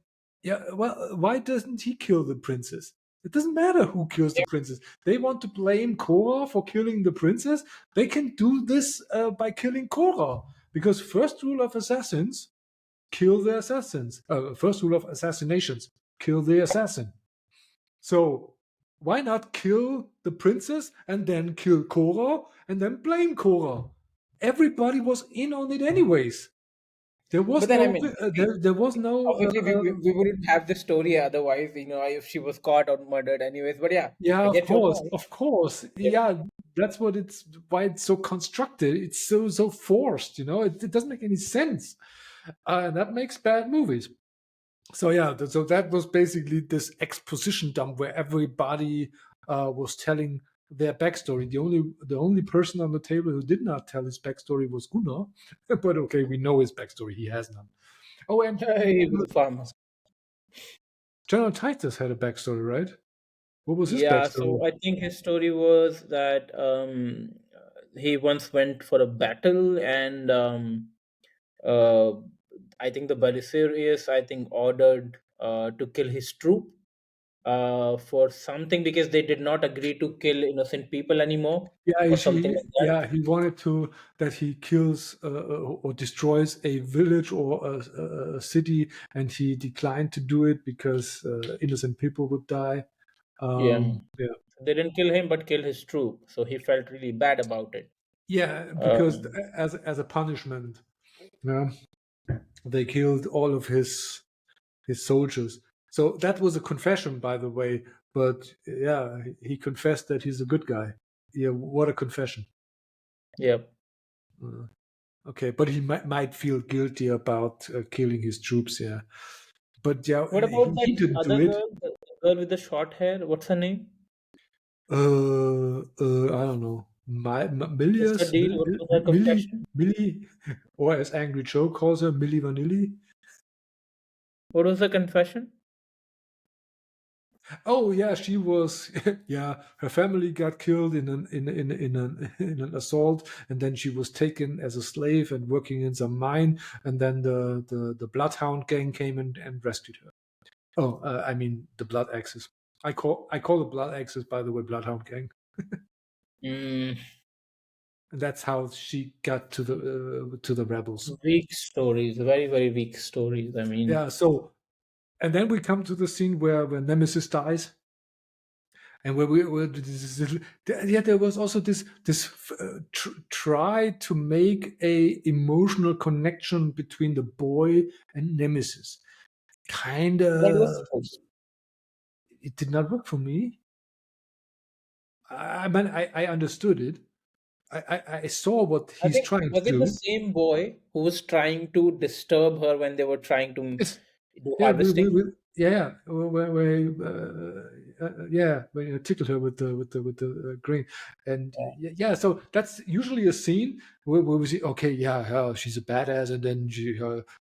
yeah. Well, why doesn't he kill the princess? It doesn't matter who kills the Yeah. princess. They want to blame Korra for killing the princess. They can do this by killing Korra. Because first rule of assassins, kill the assassins. First rule of assassinations, kill the assassin. So why not kill the princess and then kill Korra and then blame Korra? Everybody was in on it anyways. There But was then, I no, mean, there was no. obviously, we wouldn't have this story otherwise, if she was caught or murdered, anyways. But yeah, Yeah, I get your point. of course. Yep. Yeah, that's what it's why it's so constructed. It's so forced. It doesn't make any sense, and that makes bad movies. So yeah, so that was basically this exposition dump where everybody was telling their backstory. The only person on the table who did not tell his backstory was Gunnar, but okay, we know his backstory. He has none. Oh, and He was a farmer. General Titus had a backstory, right? What was his Yeah, so backstory? I think his story was that he once went for a battle, and uh, I think the Belisarius, I think, ordered to kill his troop for something because they did not agree to kill innocent people anymore Yeah, or something like that. he wanted to that he kills or destroys a village or a city, and he declined to do it because innocent people would die. Yeah. Yeah, They didn't kill him, but kill his troop. So he felt really bad about it. yeah, because Um, as a punishment, yeah, they killed all of his soldiers. So that was a confession, by the way. But yeah, he confessed that he's a good guy. Yeah, what a confession. yeah. Uh, Okay, but he might feel guilty about killing his troops. Yeah, but yeah, What about he that didn't do other it. girl, the girl with the short hair? What's her name? I don't know. What's her Millius, deal? What was her Millie, confession? Millie, or as Angry Joe calls her, Millie Vanilli. What was her confession? Oh yeah, she was. Yeah, her family got killed in an assault, and then she was taken as a slave and working in some mine, and then the Bloodhound gang came and rescued her. Oh, I mean the Blood Axis. I call the Blood Axis, by the way, Bloodhound Gang, Mm, and that's how she got to the rebels. weak stories, very, very weak stories. I mean, Yeah. So, and then we come to the scene where Nemesis dies, and where yeah, there was also this try to make a emotional connection between the boy and Nemesis. Kind that was of, forced. it did not work for me. I mean, I understood it. I saw what I he's think, trying to was it the do. same boy who was trying to disturb her when they were trying to Yes, do yeah, harvesting? yeah, yeah, when you tickle her with the grain, and yeah, so that's usually a scene where we see, okay, yeah, she's a badass, and then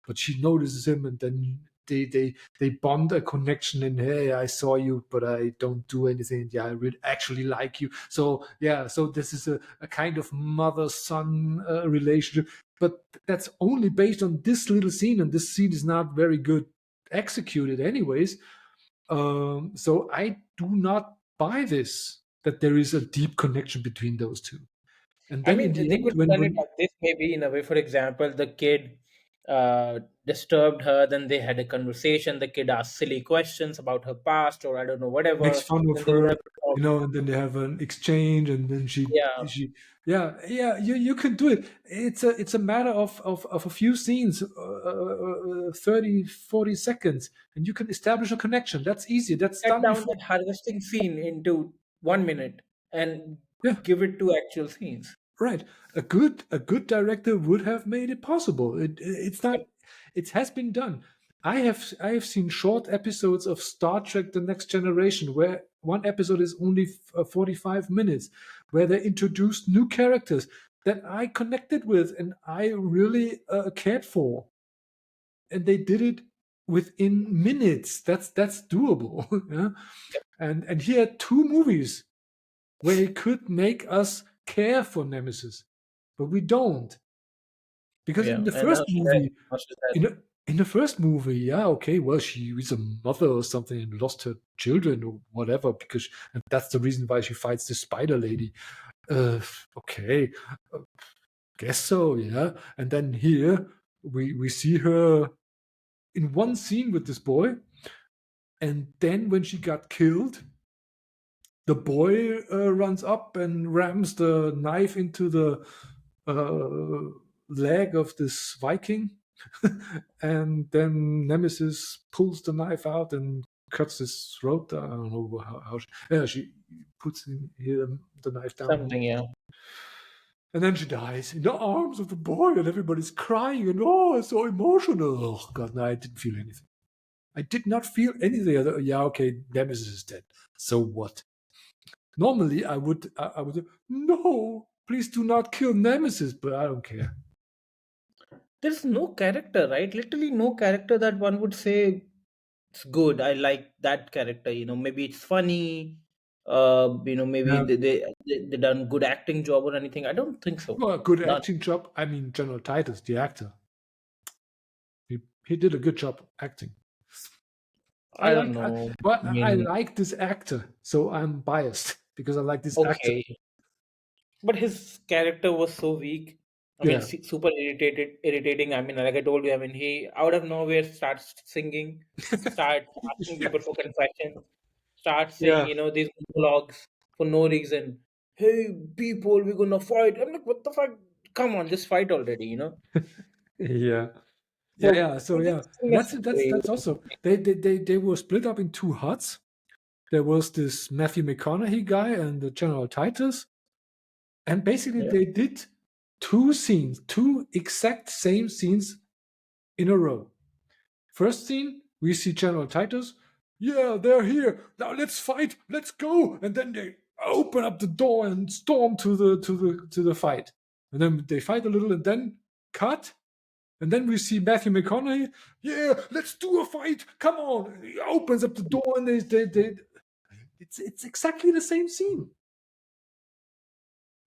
but she notices him, and then they bond a connection, and hey, I saw you, but I don't do anything. Yeah, I really actually like you. So yeah, so this is a kind of mother son relationship, but that's only based on this little scene, and this scene is not very good executed anyways. So I do not buy this, that there is a deep connection between those two. And I then in mean, the they end, could when turn it when like this, maybe in a way. For example, the kid disturbed her, then they had a conversation. The kid asked silly questions about her past, or I don't know, makes whatever. fun of Then they would her, have to talk. and then they have an exchange, and then Yeah, yeah, you can do it. It's a matter of a few scenes, 30, 40 seconds, and you can establish a connection. That's easy. That's cut done down before. that harvesting scene into 1 minute and Yeah. give it two actual scenes. Right. A good director would have made it possible. It's Yep. not. It has been done. I have seen short episodes of Star Trek: The Next Generation where one episode is only 45 minutes, where they introduced new characters that I connected with and I really cared for, and they did it within minutes. That's doable. Yeah? And he had two movies where he could make us care for Nemesis, but we don't, because Yeah, in the and now first she's dead. movie, Now she's in dead. the, in the first movie, yeah, okay, well, she is a mother or something and lost her children or whatever, because and that's the reason why she fights the spider lady. Uh, okay, uh, guess so, yeah. And then here we see her in one scene with this boy, and then when she got killed, the boy runs up and rams the knife into the leg of this Viking, and then Nemesis pulls the knife out and cuts his throat. I don't know how yeah, she puts the knife down here. Something, yeah. And then she dies in the arms of the boy, and everybody's crying, and oh, it's so emotional. Oh, God, no, I didn't feel anything. I did not feel anything. Yeah, okay, Nemesis is dead. So what? Normally, I would, no, please do not kill Nemesis, but I don't care. There's no character, right? Literally no character that one would say it's good. I like that character. Maybe it's funny. Maybe Yeah. they done good acting job or anything. I don't think so. Well, a good None. acting job. I mean, General Titus, the actor, he did a good job acting. I I don't like, know. I I mean, like this actor, so I'm biased because I like this actor. okay, but his character was so weak. I mean, Yeah, super irritating. I mean, like I told you, I mean, he out of nowhere starts singing, starts asking yeah, people for confessions, starts saying, yeah, these monologues for no reason. Hey, people, we're gonna fight. I'm like, what the fuck? Come on, just fight already. yeah, yeah, So yeah. So this yeah, thing and is that's also they were split up in two huts. There was this Matthew McConaughey guy and the General Titus, and basically yeah, they did two scenes, two exact same scenes in a row. First scene, we see General Titus. Yeah, they're here. Now let's fight. Let's go. And then they open up the door and storm to the fight. And then they fight a little and then cut. And then we see Matthew McConaughey. Yeah, let's do a fight. Come on. He opens up the door and they it's exactly the same scene.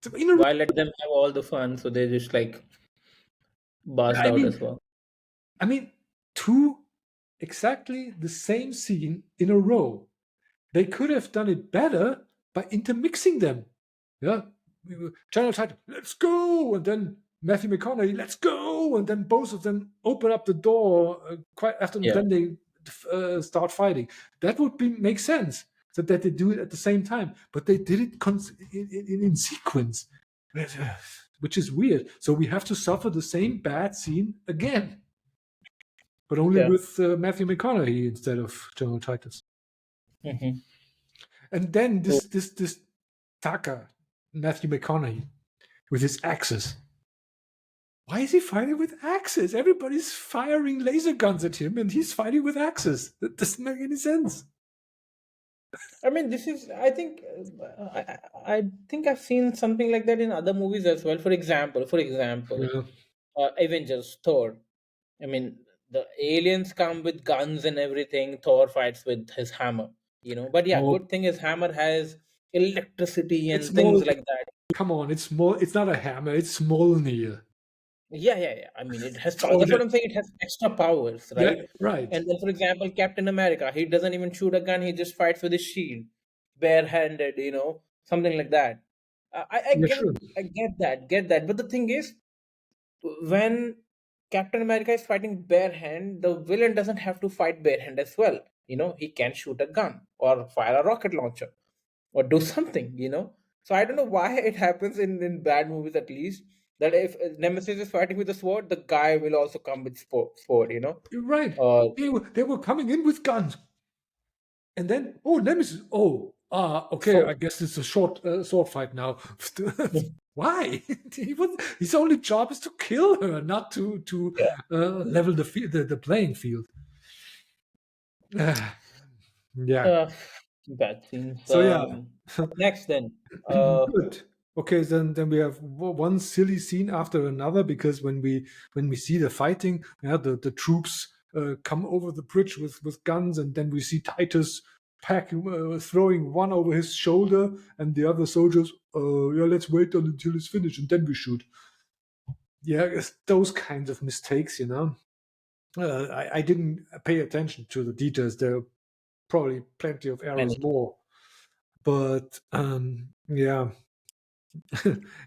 So in a, why let them have all the fun? So they just like buzzed I out as mean, well. I mean, two exactly the same scene in a row. They could have done it better by intermixing them. Yeah, Channel Title, let's go, and then Matthew McConaughey, let's go, and then both of them open up the door quite after, and Yeah. then they start fighting. That would make sense. So that they do it at the same time, but they did it in sequence, which is weird. So we have to suffer the same bad scene again, but only Yeah. with Matthew McConaughey instead of General Titus. Hmm. And then So this Taka, Matthew McConaughey, with his axes. Why is he fighting with axes? Everybody's firing laser guns at him, and he's fighting with axes. That doesn't make any sense. I mean, this is. I think. I think I've seen something like that in other movies as well. For example, Yeah. Avengers, Thor. I mean, the aliens come with guns and everything. Thor fights with his hammer. But yeah, Oh, good thing his hammer has electricity it's and more. things like that. Come on, it's more. It's not a hammer. It's Mjolnir. Yeah, yeah, yeah. I mean, it has power. So That's what I'm saying. It has extra powers, yeah, right? right. And then, for example, Captain America, he doesn't even shoot a gun. He just fights with his shield, barehanded. Something like that. I Yeah, get, sure. I get that. But the thing is, when Captain America is fighting bare hand, the villain doesn't have to fight bare hand as well. He can shoot a gun or fire a rocket launcher or do something. So I don't know why it happens in bad movies at least that if Nemesis is fighting with a sword, the guy will also come with sword. You're right. Uh, They were coming in with guns. And then, oh, Nemesis. Oh, okay. so I guess it's a short sword fight now. Why? His only job is to kill her, not to yeah. level the playing field. Yeah. Uh, Bad scenes. So yeah. What next then? Uh, Good. Okay, then we have one silly scene after another, because when we see the fighting, yeah, the troops come over the bridge with guns, and then we see Titus throwing one over his shoulder, and the other soldiers, yeah, let's wait until it's finished, and then we shoot. Yeah, it's those kinds of mistakes. I didn't pay attention to the details. There are probably plenty of Many. errors more, but yeah,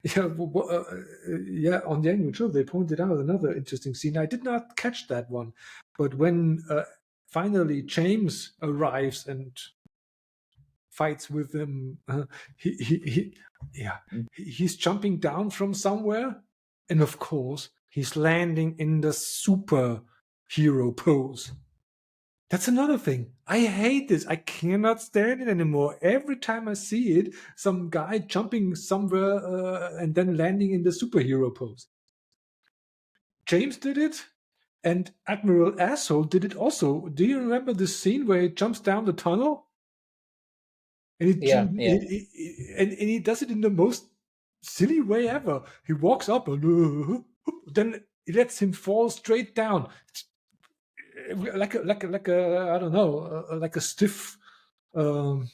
yeah, yeah. On the annual show, they pointed out another interesting scene. I did not catch that one, but when finally James arrives and fights with them, yeah, he's jumping down from somewhere, and of course, he's landing in the superhero pose. That's another thing. I hate this. I cannot stand it anymore. Every time I see it, some guy jumping somewhere and then landing in the superhero pose. James did it, and Admiral Asshole did it also. Do you remember the scene where he jumps down the tunnel? And Yeah, yeah. and he does it in the most silly way ever. He walks up and then he lets him fall straight down, like a I don't know, like a stiff um,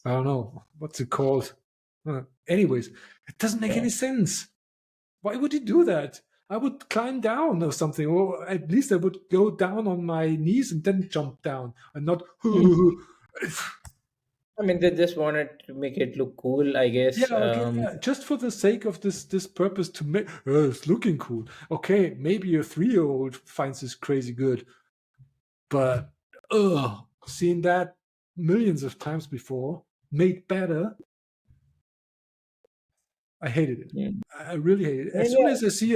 I don't know what's it called. Anyways, it doesn't make Yeah. any sense. Why would he do that? I would climb down or something, or at least I would go down on my knees and then jump down, and not. I mean, they just wanted to make it look cool, I Yeah, guess. okay, yeah, just for the sake of this purpose to make it's looking cool. Okay, maybe a 3-year-old finds this crazy good, but seeing that millions of times before, made better, I hated it. Yeah. I really hated it. I As mean, soon as I see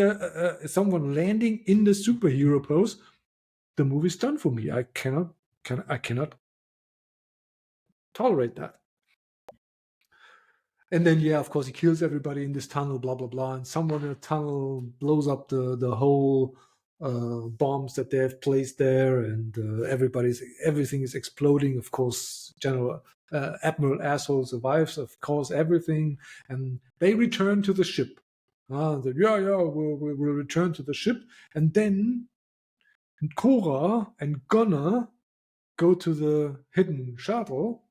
someone landing in the superhero pose, the movie's done for me. I cannot tolerate that. And then, yeah, of course, he kills everybody in this tunnel, blah blah blah. And someone in the tunnel blows up the whole bombs that they have placed there, and everything is exploding. Of course, General Admiral Asshole survives. Of course, everything, and they return to the ship. Yeah, we'll return to the ship, and then Cora and Gunnar go to the hidden shuttle,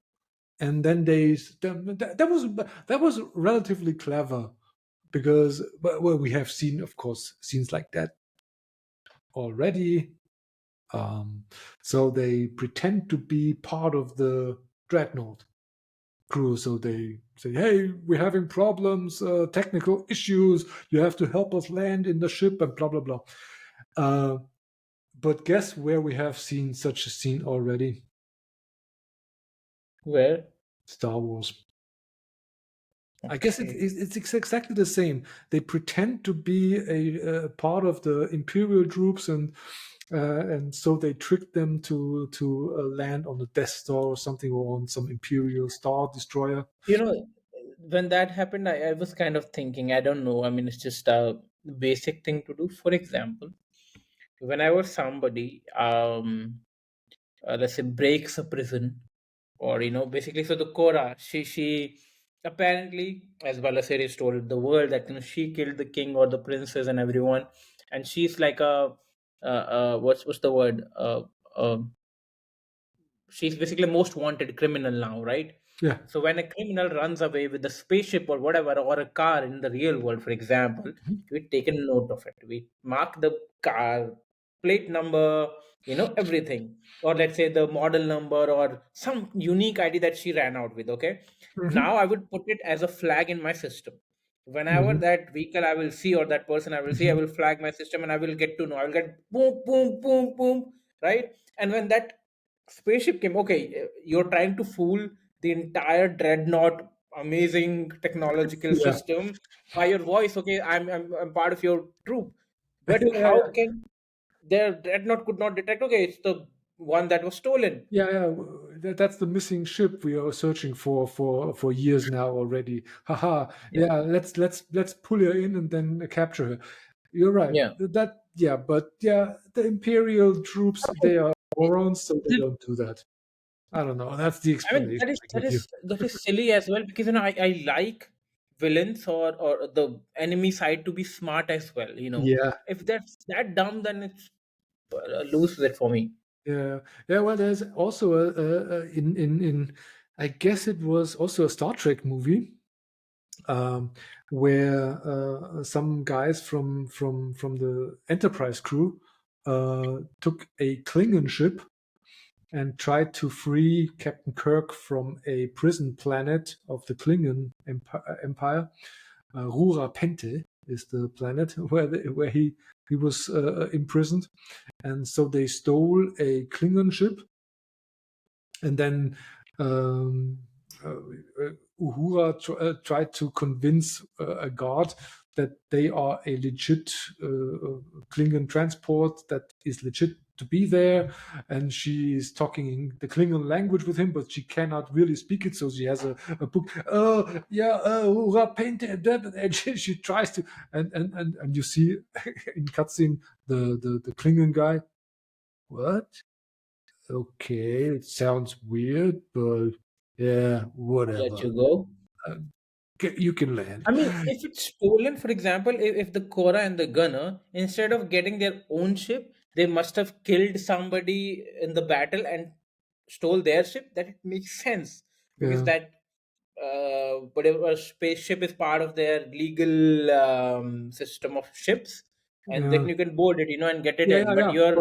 and then that was relatively clever because well, we have seen, of course, scenes like that already. So they pretend to be part of the dreadnought crew. So they say, "Hey, we're having problems, technical issues. You have to help us land in the ship," and blah blah blah. Uh, but guess where we have seen such a scene already? where? Star Wars. I guess Okay. exactly the same. They pretend to be a part of the Imperial troops, and so they trick them to land on the Death Star or something, or on some Imperial Star Destroyer. You know, when that happened, I was kind of thinking, I don't know. I mean, it's just a basic thing to do. For example, whenever somebody, let's say, breaks a prison, or basically, so the Korra, she apparently, as Balaseries told the world, that she killed the king or the princess and everyone, and she's like a what's the word she's basically most wanted criminal now, right? Yeah. So when a criminal runs away with a spaceship or whatever, or a car in the real world, for example, Mhm. we take a note of it. We mark the car plate number, everything, or let's say the model number or some unique ID that she ran out with. Okay, now Mhm. I would put it as a flag in my system. Whenever Mhm. that vehicle I will see, or that person I will see, I Mhm. will flag my system, and I will get to know. I will get boom, boom, boom, boom, right? And when that spaceship came, okay, you're trying to fool the entire dreadnought amazing technological Yeah. system by your voice. Okay, I'm part of your troop, but Yeah, yeah, how yeah. can their dreadnought could not detect, okay, it's the one that was stolen. Yeah, yeah, that's the missing ship we are searching for years now already. Haha. Yeah, Yeah, let's pull her in and then capture her. You're right. yeah. That yeah, but yeah, the Imperial troops, they are morons, so they don't do that. I don't know. That's the I mean, explanation that is I that give you. is that is silly as well, because I like villains or the enemy side to be smart as well. Yeah, If that's that dumb, then it's loses it for me. yeah, yeah. Well, there's also in I guess it was also a Star Trek movie um, where some guys from the Enterprise crew, took a Klingon ship and tried to free Captain Kirk from a prison planet of the Klingon Empire. Rura Pente is the planet where he was imprisoned, and so they stole a Klingon ship, and then um, Uhura tried to convince a guard that they are a legit Klingon transport that is legit to be there, and she is talking in the Klingon language with him, but she cannot really speak it, so she has a book. Oh yeah, Uhura painted, and she tries to, and you see in cutscene the Klingon guy. What? Okay, it sounds weird, but yeah, I'll let whatever. you go. Uh, you can land. I mean, if it's stolen, for example, if the Korra and the Gunner, instead of getting their own ship, they must have killed somebody in the battle and stole their ship, that it makes sense. Because Yeah, that whatever spaceship is part of their legal system of ships, and then yeah, you can board it, and get it yeah, in. yeah, But yeah. you're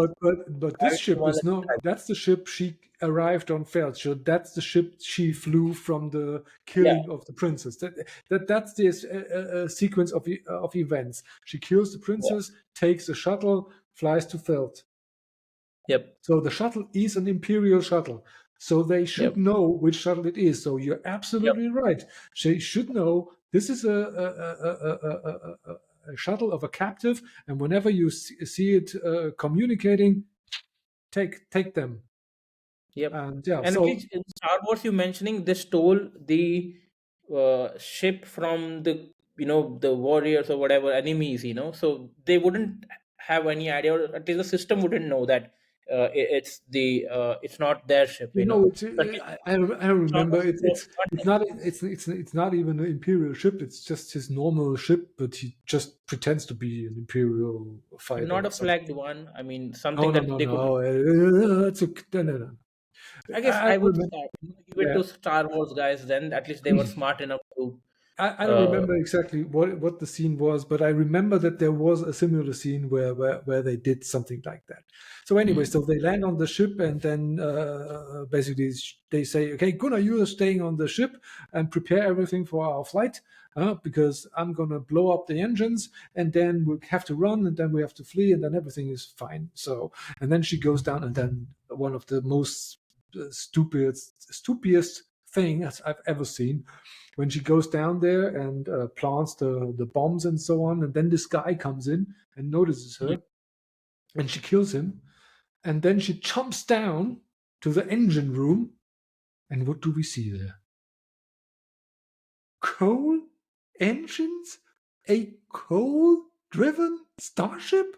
But this driving the ship one is that's no. That's the ship she arrived on Felcher. That's the ship she flew from the yeah, killing of the princess. That's this sequence of events. She kills the yeah, princess, takes a shuttle, flies to Feld. yep, So the shuttle is an Imperial shuttle. So they should yep, know which shuttle it is. So you're yep, absolutely right. They should know this is a shuttle of a captive, and whenever you see it communicating, take them. yep. And yeah, And so which in Star Wars you mentioning they stole the ship from the the warriors or whatever enemies, so they wouldn't have any idea, or at least the system wouldn't know that it's not their ship, it's, especially I it's not remember only for one it's not even an Imperial ship. It's just his normal ship, but he just pretends to be an Imperial but fighter not or a something. flagged one. I mean, No, something no, that no, they could. no. It's okay. No, no, no. I guess I I would remember. give it Yeah, to Star Wars guys. Then at least they were smart enough to. I don't Uh, remember exactly what the scene was, but I remember that there was a similar scene where they did something like that. So anyway, hmm, so they land on the ship, and then basically they say, "Okay, Gunnar, you are staying on the ship and prepare everything for our flight, because I'm gonna blow up the engines, and then we'll have to run, and then we have to flee, and then everything is fine." So, and then she goes down, and then one of the most stupidest things I've ever seen, when she goes down there and plants the bombs and so on, and then this guy comes in and notices hmm. her, and she kills him, and then she jumps down to the engine room, and what do we see there? Coal engines? A coal driven starship?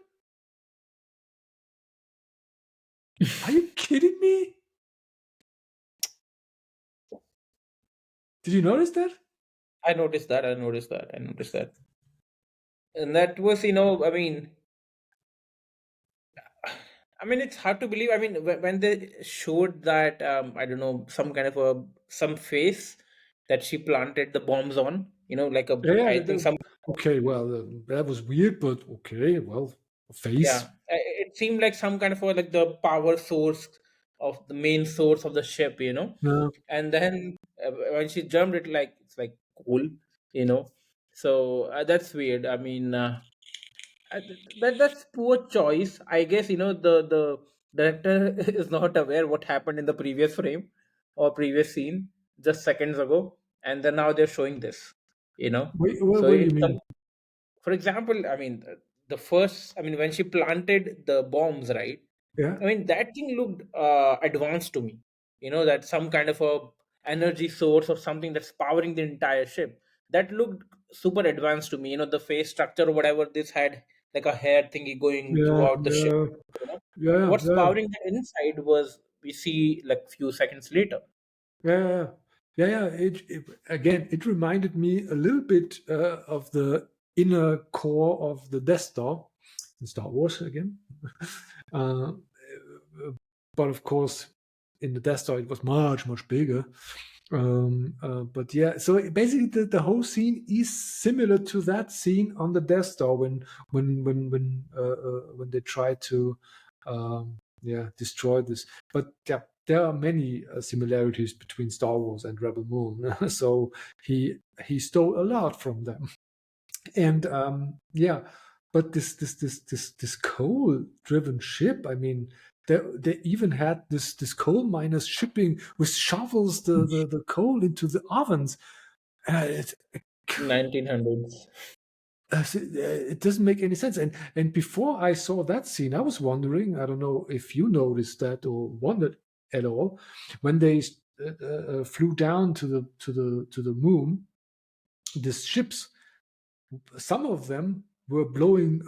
Are you kidding me? Did you notice that? I noticed that. I noticed that. I noticed that. And that was, it's hard to believe. I mean, when they showed that, I don't know, some kind of some face that she planted the bombs on, like Yeah, I think some, okay, well, that was weird, but okay, well, yeah, face. it seemed like some kind of like the power source of the main source of the ship, No. and then when she jumped, it's like cool, you know. So that's weird. I mean, that's poor choice. I guess the director is not aware what happened in the previous frame or previous scene just seconds ago, and then now they're showing this. You know, so What do you it mean? for example, the first, when she planted the bombs, right? Yeah, That thing looked advanced to me. That some kind of a energy source or something that's powering the entire ship. That looked super advanced to me. The face structure or whatever this had, like a hair thingy going yeah, throughout the ship. yeah, You know, yeah, what's yeah. powering the inside was we see like few seconds later. Yeah, yeah, yeah. Again, it reminded me a little bit of the inner core of the Death Star in Star Wars again. uh, but of course, in the Death Star, it was much, much bigger. But yeah, so basically the whole scene is similar to that scene on the Death Star when they try to yeah, destroy this. But yeah, there are many similarities between Star Wars and Rebel Moon. So he stole a lot from them. And yeah, but this coal driven ship, I mean, they even had this coal miners shipping with shovels the coal into the ovens. It, 1900s. it doesn't make any sense. And before I saw that scene, I was wondering, I don't know if you noticed that or wondered at all, when they flew down to the moon, these ships, some of them were blowing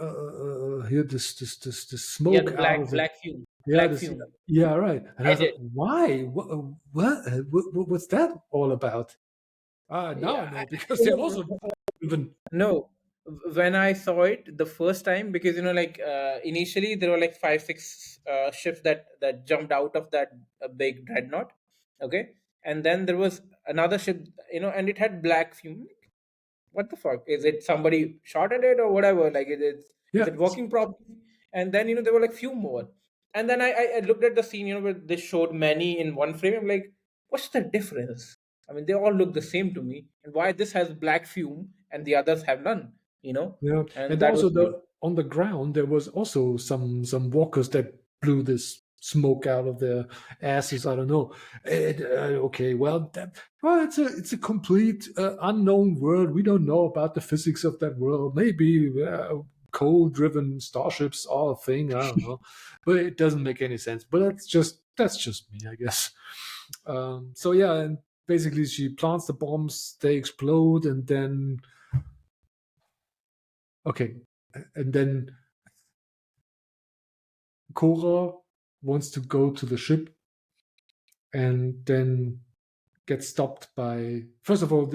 here this Yeah, the smoke out black of it. black fume. Yeah, Black this. fume. Yeah, right. And I I thought, did. why? What's that all about? Ah, now I Yeah, know because you they're know, also even. no. When I saw it the first time, because like initially there were like 5 6 ships that jumped out of that big dreadnought, okay, and then there was another ship, and it had black fume. What the fuck, is it somebody shot at it or whatever, like is Yeah, it working properly? And then there were like few more, and then I looked at the scene, where they showed many in one frame. I'm like, what's the difference? I mean, they all look the same to me, and why this has black fume and the others have none, yeah, and and that also was weird. the on the ground there was also some walkers that blew this smoke out of their asses. I don't know. Okay, well, it's a complete unknown world. We don't know about the physics of that world. Maybe coal-driven starships are a thing. I don't know, but it doesn't make any sense. But that's just me, I guess. So yeah, and basically she plants the bombs, they explode, and then okay, and then Cora wants to go to the ship and then gets stopped by. First of all,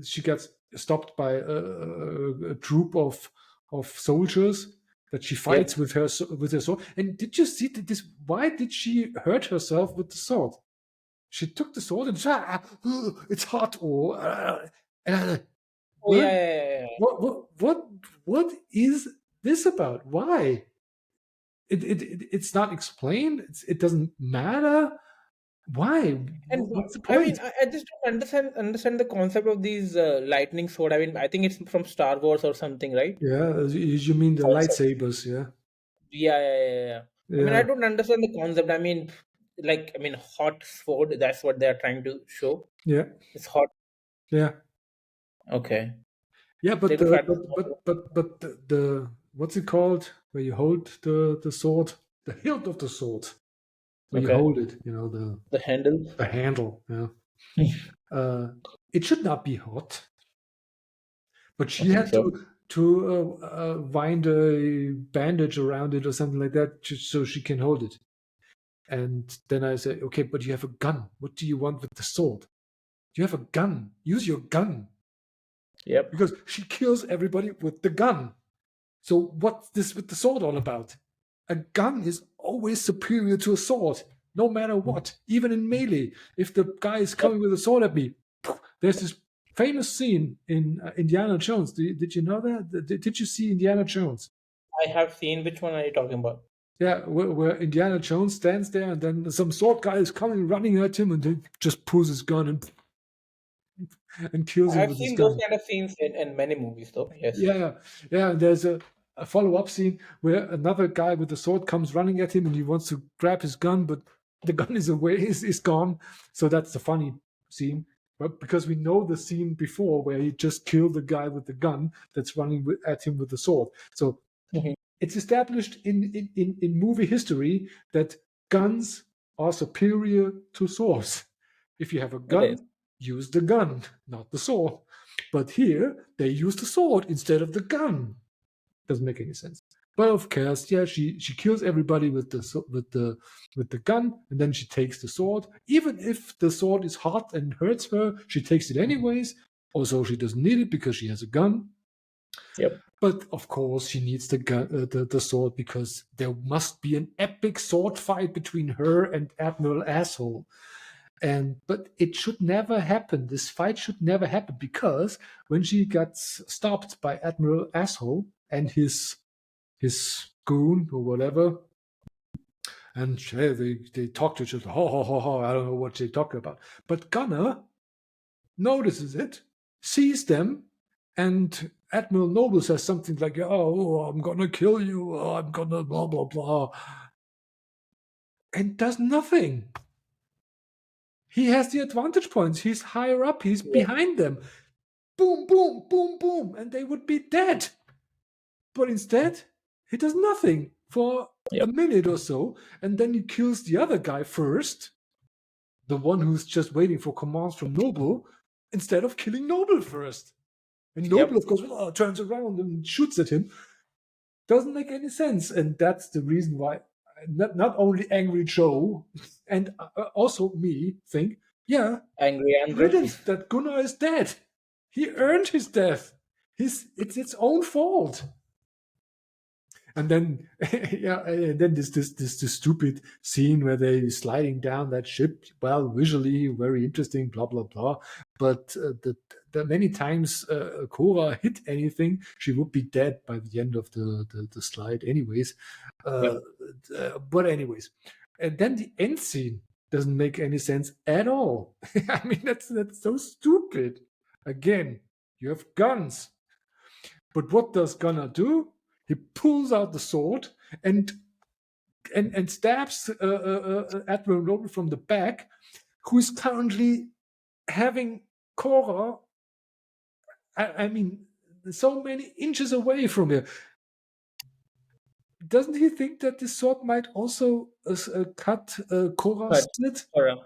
she gets stopped by a troop of soldiers that she fights Yep. with her sword. And did you see this? Why did she hurt herself with the sword? She took the sword and it's hot. Or Oh yeah, what? yeah, yeah, yeah. What is this about? Why? It's not explained. It doesn't matter. Why? And What's the I mean, point? I just don't understand the concept of these lightning sword. I mean, I think it's from Star Wars or something, right? Yeah, you mean the lightsabers? Yeah, Yeah, yeah, yeah, yeah. I mean, I yeah, don't understand the concept. I mean, like, I mean, hot sword. That's what they're trying to show. yeah, It's hot. yeah, Okay, yeah. they But could the try to. but the what's it called? Where you hold the sword, the hilt of the sword, where you Okay, hold it. the handle. The handle. Yeah. Uh, it should not be hot, but I she think had so. to wind a bandage around it or something like that, just so she can hold it. And then I say, okay, but you have a gun. What do you want with the sword? You have a gun. Use your gun. Yep. Because she kills everybody with the gun. So what's this with the sword all about? A gun is always superior to a sword, no matter what. Even in melee, if the guy is Yep. coming with a sword at me, there's this famous scene in Indiana Jones. Did you know that? Did you see Indiana Jones? I have seen. Which one are you talking about? Yeah, where Indiana Jones stands there, and then some sword guy is coming running at him, and then just pulls his gun and kills him I've with his seen those gun. kind of scenes in many movies, though. Yes. Yeah, yeah, yeah. And there's a follow-up scene where another guy with a sword comes running at him, and he wants to grab his gun, but the gun is away, is gone. So that's the funny scene. But because we know the scene before where he just killed the guy with the gun that's running at him with the sword. So Mhm. it's established in movie history that guns are superior to swords. If you have a It is. gun, use the gun, not the sword. But here they use the sword instead of the gun. Doesn't make any sense. But of course, yeah, she kills everybody with the gun, and then she takes the sword. Even if the sword is hot and hurts her, she takes it anyways. Also, she doesn't need it because she has a gun. Yep. But of course, she needs the sword because there must be an epic sword fight between her and Admiral Asshole. And but it should never happen. This fight should never happen because when she gets stopped by Admiral Asshole and his goon or whatever, and they talk to each other. Ho ho ho ho! I don't know what they talk about. But Gunner notices it, sees them, and Admiral Noble says something like, "Oh, I'm gonna kill you. Oh, I'm gonna blah blah blah," and does nothing. He has the advantage points. He's higher up. He's Yep. behind them. Boom, boom, boom, boom, and they would be dead. But instead, he does nothing for a Yep. minute or so, and then he kills the other guy first, the one who's just waiting for commands from Noble, instead of killing Noble first. And Noble, Yep. of course, turns around and shoots at him. Doesn't make any sense, and that's the reason why not only Angry Joe and also me think, yeah, Angry Andreas. brilliant that Gunnar is dead. He earned his death. It's its own fault. And then, yeah, and then this stupid scene where they sliding down that ship. Well, visually very interesting, blah blah blah. But the many times Cora hit anything, she would be dead by the end of the slide, anyways. Uh, Yep. but anyways, and then the end scene doesn't make any sense at all. I mean, that's so stupid. Again, you have guns, but what does Gunnar do? He pulls out the sword and stabs Admiral Noble from the back, who is currently having Cora. I mean, so many inches away from here. Doesn't he think that this sword might also cut Cora's But slit? Cora.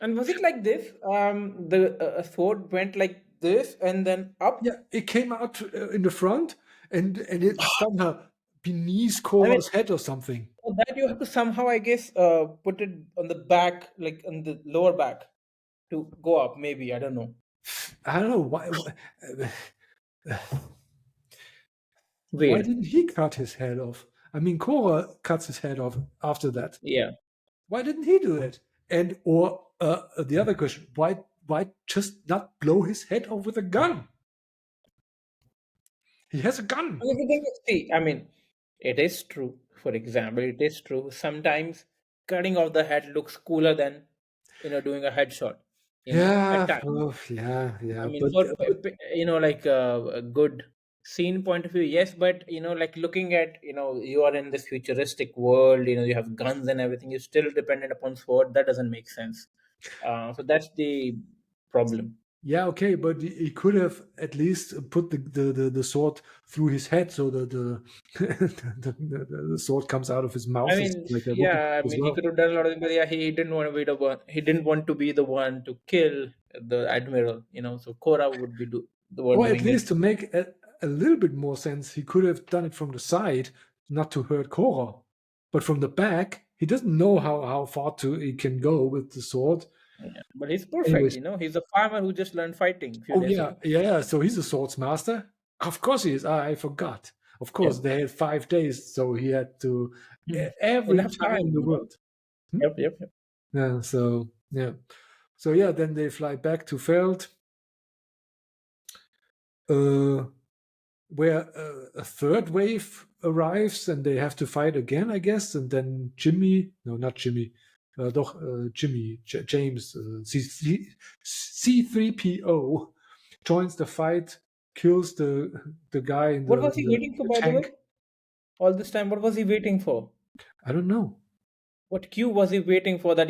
And was it like this? The sword went like this and then up. Yeah, it came out in the front, and it somehow beneath I mean, Cora's head or something. for that you have to somehow, I guess, put it on the back, like on the lower back, to go up. Maybe I don't know. I don't know why Weird. didn't he cut his head off? I mean, Cora cuts his head off after that. Yeah. Why didn't he do it? And or the other question: why just not blow his head off with a gun? He has a I gun. mean, the thing is, see, I mean, it is true. For example, it is true. Sometimes cutting off the head looks cooler than doing a headshot. At Yeah, times. oh, yeah, I yeah. mean, But, for like a good scene point of view, yes, but like looking at you are in this futuristic world, you have guns and everything, you're still dependent upon sword. That doesn't make sense. So that's the problem. yeah, okay. But he could have at least put the sword through his head, so that the sword comes out of his I mouth or mean, something like that. Would be yeah, I as mean, he well. could have done a lot of things, but yeah, he didn't want to be the one. He didn't want to be the one to kill the admiral. So Cora would be the one Or at doing it. least to make a little bit more sense, he could have done it from the side, not to hurt Cora, but from the back. He doesn't know how far he can go with the sword. Yeah. But he's perfect. Anyways, He's a farmer who just learned fighting a few oh days yeah, ago. yeah. So he's a swords master. Of course he is. I forgot. Of Yep. course they had 5 days, so he had to every Enough time in time. the world. Hmm? Yep, yep, yep. Yeah. So yeah. So yeah. Then they fly back to Feld. Uh, where a third wave arrives and they have to fight again, I guess. And then Jimmy, no, not Jimmy, Jimmy, James, C3PO joins the fight, kills the guy in What was he waiting for, the by the way? tank. All this time, what was he waiting for? I don't know. What cue was he waiting for that,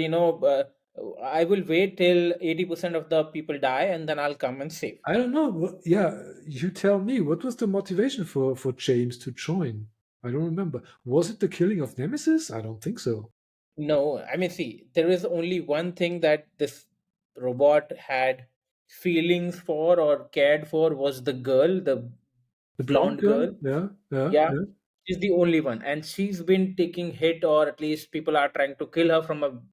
I will wait till 80% of the people die and then I'll come and save? I don't know. Yeah, you tell me. What was the motivation for James to join? I don't remember. Was it the killing of Nemesis? I don't think so. No, I mean, see, there is only one thing that this robot had feelings for or cared for was the girl, the The blonde blonde girl? girl. Yeah, yeah, Yeah, yeah. she's the only one, and she's been taking hit, or at least people are trying to kill her from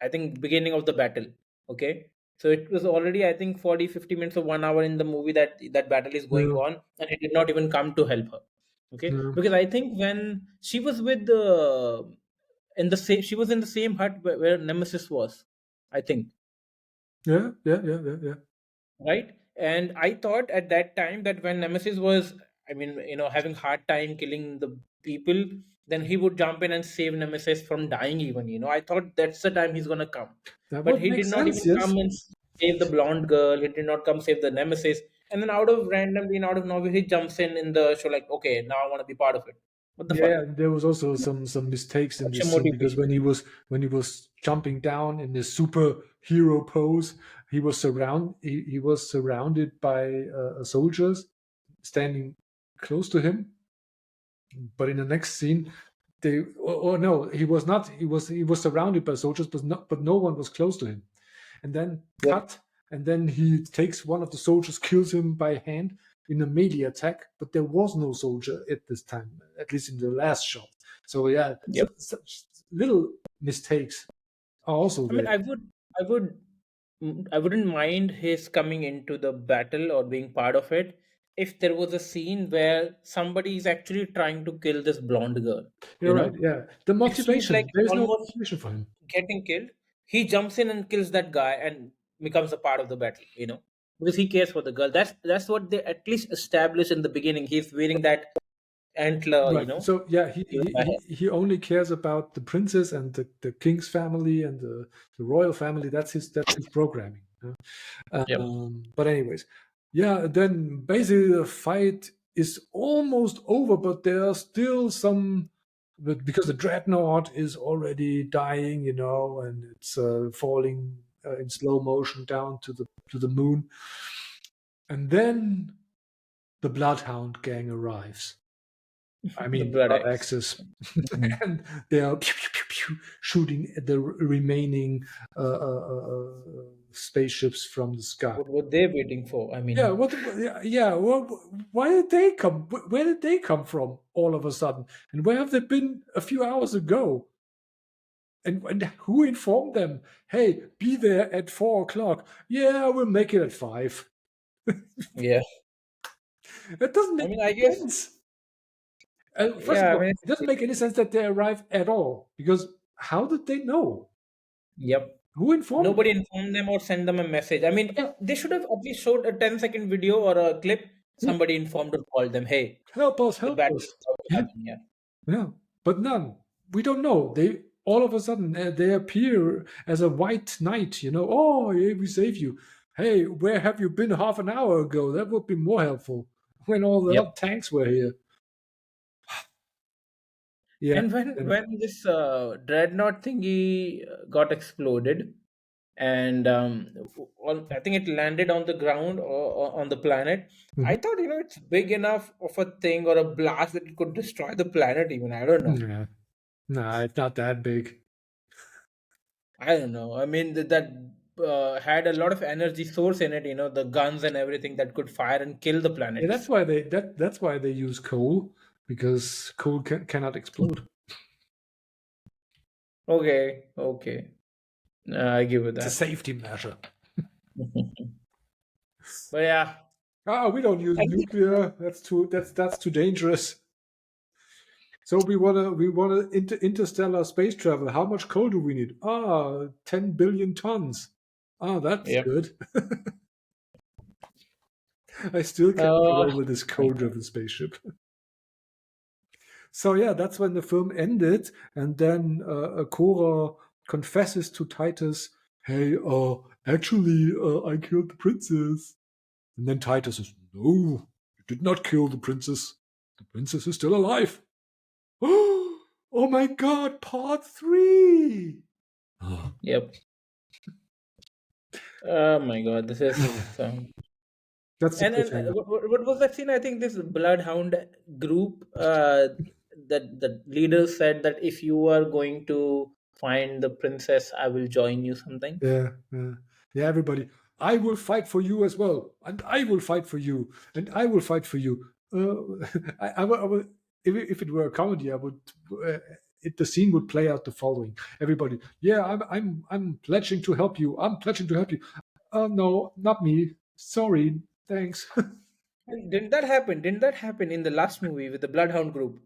I think beginning of the battle. Okay, so it was already, I think, 40, 50 minutes or 1 hour in the movie that battle is going Yeah, on, and he did not even come to help her. Okay, yeah. because I think when she was with in the same. She was in the same hut where Nemesis was, I think, Yeah, yeah, yeah, yeah, yeah. right? And I thought at that time that when Nemesis was, I mean, having hard time killing the people, then he would jump in and save Nemesis from dying. Even, I thought that's the time he's gonna come, That but would he make did not even sense. Yes. come and save the blonde girl. He did not come save the Nemesis, and then out of randomly and out of nowhere, he jumps in the show like, okay, now I want to be part of it. What the fuck? Yeah, and there was also some mistakes in What's your this scene because motivation? when he was jumping down in this superhero pose, he was surrounded by soldiers standing close to him. But in the next scene, or no, he was not. He was surrounded by soldiers, but no one was close to him. And then Yep. cut, and then he takes one of the soldiers, kills him by hand in a melee attack. But there was no soldier at this time, at least in the last shot. So yeah, Yep. such little mistakes are also I mean, there. I wouldn't mind his coming into the battle or being part of it if there was a scene where somebody is actually trying to kill this blonde girl. You're You right. know, Yeah, the if she's like motivation. There is no almost motivation for him. getting killed, he jumps in and kills that guy and becomes a part of the battle. Because he cares for the girl. That's what they at least established in the beginning. He's wearing that antler. Right. So yeah, he, Given he by he he only cares about the princess and the king's family and the royal family. That's his programming. Yep. But anyways, yeah. Then basically the fight is almost over, but there are still some. But because the dreadnought is already dying, and it's falling in slow motion down to the moon, and then the Bloodhound gang arrives. I The mean, the blood Blood axe. Axis, Mhm. and they are pew, pew, pew, pew, shooting at the remaining spaceships from the sky. What were they waiting for? I Yeah, mean, yeah. Why did they come? Where did they come from all of a sudden? And where have they been a few hours ago? And who informed them? Hey, be there at 4 o'clock. Yeah, we'll make it at 5. yeah. That doesn't I make mean, I any guess, sense. First of yeah. I all, mean, it doesn't make any sense that they arrive at all because how did they know? yep. Who informed them? Nobody informed them or sent them a message. I mean, Yeah, they should have at least showed a 10-second video or a clip. yeah, Somebody informed or called them, hey, help us, the help battle us. is about to Yeah, happen. Yeah. yeah, but none. We don't know. They all of a sudden they appear as a white knight. Oh, yeah, we save you. Hey, where have you been half an hour ago? That would be more helpful when all the other Yep. tanks were here. Yeah, And when and when this dreadnought thingy got exploded, and I think it landed on the ground or on the planet. I mhm. thought it's big enough of a thing or a blast that it could destroy the planet. Even I don't know. Yeah, nah, it's not that big. I don't know. I mean that had a lot of energy source in it. The guns and everything that could fire and kill the Yeah, that's planets. why they use coal because coal cannot explode. Okay, okay, I give it It's a that. safety measure. But yeah, We don't use I think nuclear. That's too dangerous. So we wanna interstellar space travel. How much coal do we need? 10 billion tons. That's yep. good. I still can't get Uh, over this my coal-driven spaceship. So yeah, that's when the film ended, and then Cora confesses to Titus, "Hey, actually, I killed the princess." And then Titus says, "No, you did not kill the princess. The princess is still alive." Oh my God, part three. yep. Oh my God, this is. That's the And cliffhanger. what was that scene? I think this Bloodhound group, that the leaders said that if you are going to find the princess, I will join you. Something. Yeah, yeah, yeah. Everybody, I will fight for you as well, and I will fight for you, and I will fight for you. I will, if it were a comedy, I would. The scene would play out the following: everybody, yeah, I'm pledging to help you. I'm pledging to help you. No, not me. Sorry, thanks. And didn't that happen? Didn't that happen in the last movie with the Bloodhound group?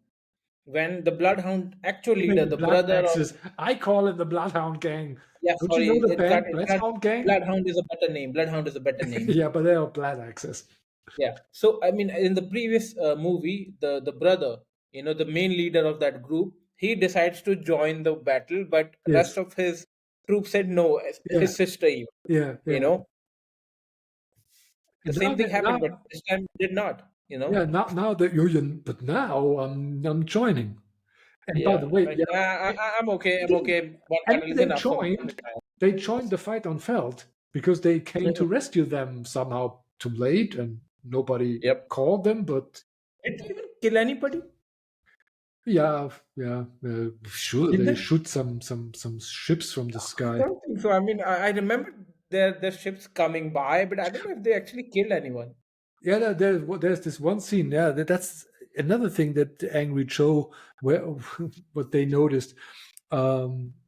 when the Bloodhound actual I mean, leader, the the Blood brother of, Axis. I call it the Bloodhound Gang. yeah, Don't you know sorry, the band Bloodhound Gang? Bloodhound is a better name. Bloodhound is a better name. Yeah, but they are Blood Axis. Yeah. So I mean, in the previous movie, the brother, the main leader of that group, he decides to join the battle, but rest Yes. of his troop said no. Yeah. His sister, even, Yeah. you Yeah. know, the And now, same thing happened, but now, this time it did not. yeah, now that but now I'm joining. And by the Yeah. way, Like yeah, I'm okay. I I'm didn't, okay. One I battle mean, is enough for me. I'm they joined the fight on Feld because they came to retired. rescue them somehow too late, and nobody Yep. called them. But Did they even kill anybody? yeah, yeah, sure, Did they they? shoot some ships from the I sky. don't think so. I mean, I remember their ships coming by, but I don't know if they actually killed anyone. Yeah, there's this one scene. Yeah, that's another thing that Angry Joe, where what they noticed.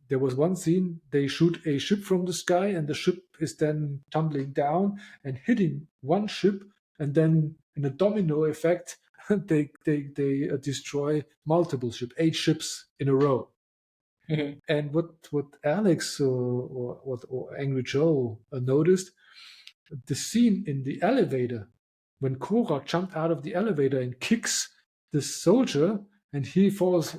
There was one scene they shoot a ship from the sky, and the ship is then tumbling down and hitting one ship, and then in a domino effect, they destroy multiple ships, 8 ships in a row. Mhm. And what Alex or Angry Joe noticed, the scene in the elevator when Korra jumped out of the elevator and kicks the soldier, and he falls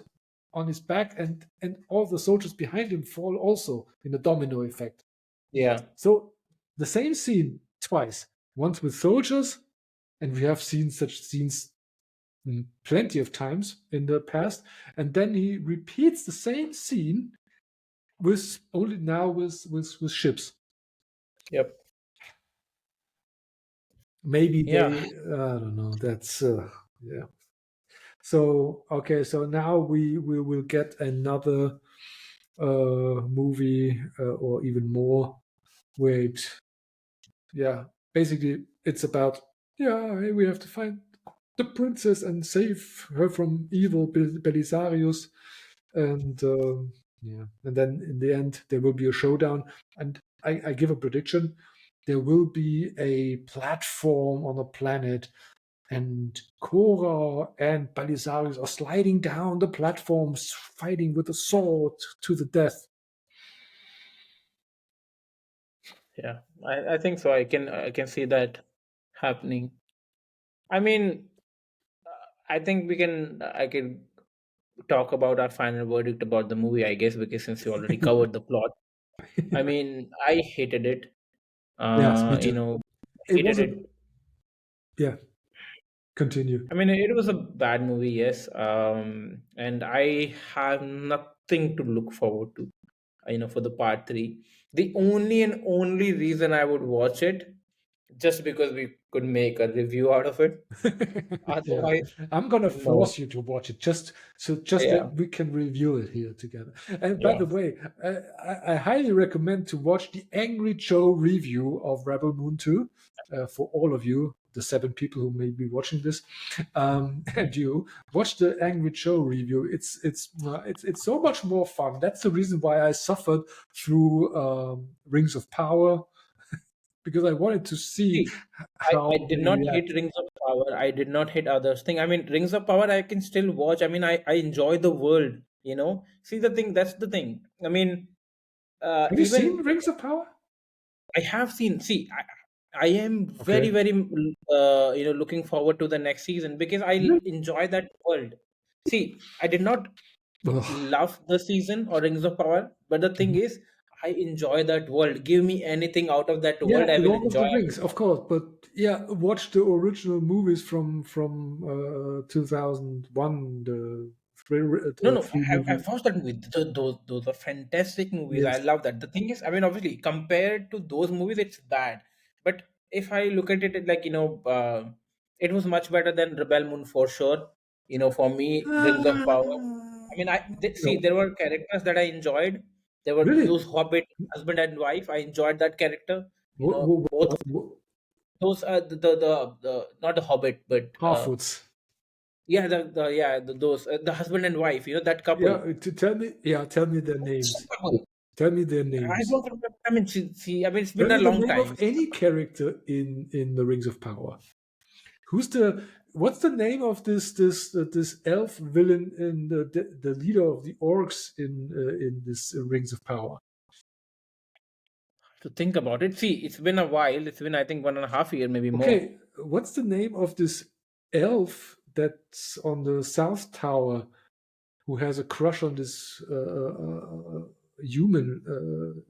on his back, and all the soldiers behind him fall also in a domino effect. Yeah. So the same scene twice, once with soldiers, and we have seen such scenes plenty of times in the past, and then he repeats the same scene with only now with ships. Yep. Maybe Yeah. they, I don't know. That's yeah. So okay, so now we will get another movie or even more where yeah, basically it's about yeah, hey, we have to find the princess and save her from evil Belisarius, and yeah, and then in the end there will be a showdown, and I give a prediction: there will be a platform on a planet, and Korra and Belisarius are sliding down the platforms, fighting with a sword to the death. Yeah. I think so. I can see that happening. I mean, I think I could talk about our final verdict about the movie, I guess, because since you already covered the plot. I mean, I hated it. Yes, me Uh, you too. know, It hated was a it. yeah. Continue. I mean, it was a bad movie, yes. And I have nothing to look forward to, for the part three. The only and only reason I would watch it, just because we could make a review out of it. Yeah, Otherwise, I'm gonna no. force you to watch it just Yeah, that we can review it here together. And by yeah. the way, I highly recommend to watch the Angry Joe review of Rebel Moon 2 for all of you, the 7 people who may be watching this, and you watch the Angry Joe review. It's so much more fun. That's the reason why I suffered through Rings of Power, because I wanted to see See, I how did they not hate react. Rings of Power. I did not hate others thing. I mean, Rings of Power I can still watch. I mean, I enjoy the world. See the thing, that's the thing. I mean, Have you seen even Rings of Power? I have seen. See, I am very, Okay. very, looking forward to the next season because I Really? enjoy that world. See, I did not Ugh. love the season or Rings of Power, but the thing Mhm. is, I enjoy that world. Give me anything out of that Yeah, world, I will Lord of enjoy the it. Rings, of course, but yeah, watch the original movies from 2001, No, the no, three I've movie. watched that movie. Those are fantastic movies. I Yes. love that. The thing is, I mean, obviously, compared to those movies, it's bad. But if I look at it like, it was much better than Rebel Moon for sure. For me, Rings of Power. I mean, see, No, there were characters that I enjoyed. There were really. those Hobbit husband and wife. I enjoyed that character. Both of those, the not the Hobbit, but Halfwoods. yeah, those the husband and wife. That couple. Yeah, tell me their names. Tell me their I names. don't remember. I mean, see, I mean, it's Tell been a me the long name time. of any character in the Rings of Power. Who's the What's the name of this elf villain in the leader of the orcs in this Rings of Power? To think about it. See, it's been a while. It's been, I think, 1.5 year, maybe more. Okay, what's the name of this elf that's on the South Tower who has a crush on this human?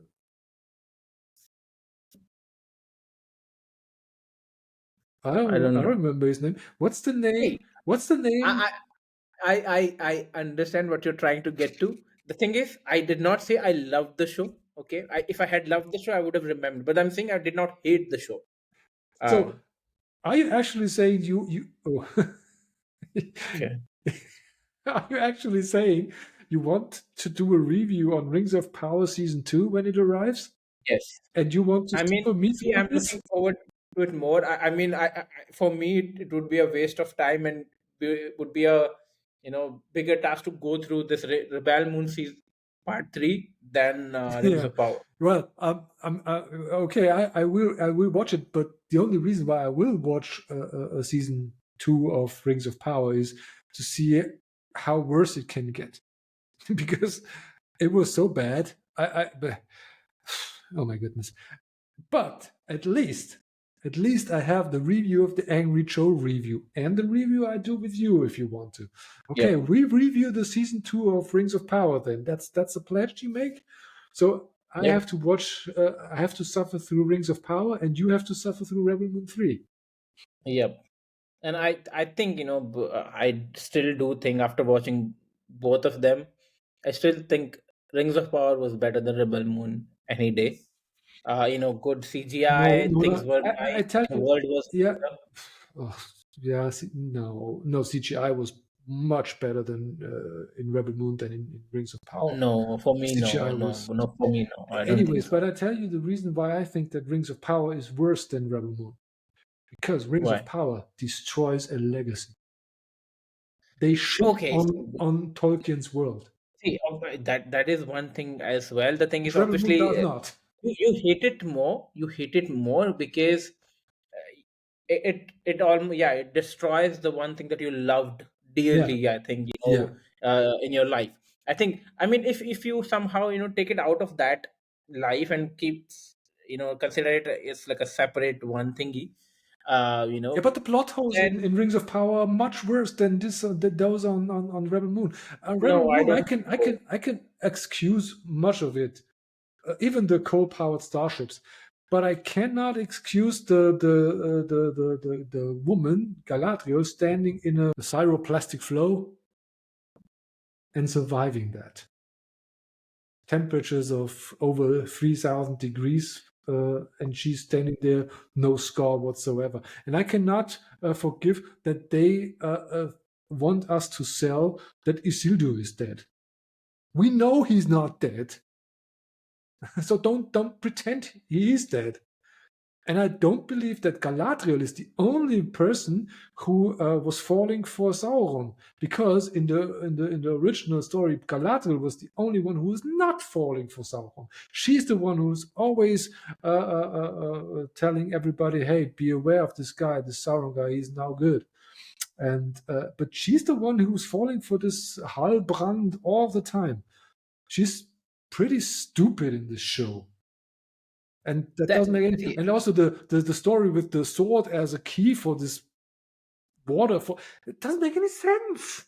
I I don't don't know. remember his name. What's the name? See, What's the name? I, I understand what you're trying to get to. The thing is, I did not say I loved the show. Okay, if I had loved the show, I would have remembered. But I'm saying I did not hate the show. So, Um, are you actually saying you? Oh. okay. Are you actually saying you want to do a review on Rings of Power season 2 when it arrives, Yes. and you want to I mean, suffer me see, through I'm this? looking forward to it more. I mean, for me, it would be a waste of time, and would be a bigger task to go through this Rebel Moon season part three than Rings Yeah. of Power. Well, I'm okay. I will watch it, but the only reason why I will watch season 2 of Rings of Power is to see how worse it can get, because it was so bad. Oh my goodness! But at least I have the review of the Angry Joe review and the review I do with you if you want to. Yep. Okay, we review the season 2 of Rings of Power. Then that's a pledge you make. So I Yep. have to watch. I have to suffer through Rings of Power, and you have to suffer through Rebel Moon 3. Yep. And I think I still do think after watching both of them, I still think Rings of Power was better than Rebel Moon any day. Good No, CGI, no, things no. were I nice, tell the you, world was yeah, better. oh, yeah. No, no. CGI was much better than in Rebel Moon than in Rings of Power. No, for me, CGI no, no, was. no, for me, no. I don't think Anyways, but so. I tell you the reason why I think that Rings of Power is worse than Rebel Moon. Because Rings of Why? Power destroys a legacy. They shit Okay, on Tolkien's world, see, that is one thing as well. The thing which is, Rebel Moon obviously, does not. you hate it more. You hate it more because it almost, yeah, it destroys the one thing that you loved Yeah, dearly. I think yeah. in your life. I think, I mean, if you somehow take it out of that life and keep consider it as like a separate one thingy. You Yeah, know, but the plot holes then in Rings of Power are much worse than those on Rebel Moon. Rebel no, I Moon, don't think so. I can excuse much of it, even the coal-powered starships, but I cannot excuse the woman Galadriel standing in a pyroplastic flow and surviving that temperatures of over 3,000 degrees. And she's standing there, no scar whatsoever. And I cannot forgive that they want us to sell that Isildur is dead. We know he's not dead, so don't pretend he is dead. And I don't believe that Galadriel is the only person who was falling for Sauron, because in the original story, Galadriel was the only one who was not falling for Sauron. She's the one who's always telling everybody, "Hey, be aware of this guy, this Sauron guy. He's now good." And but she's the one who's falling for this Halbrand all the time. She's pretty stupid in this show, and that That doesn't make any. see, And also the story with the sword as a key for this waterfall, it doesn't make any sense.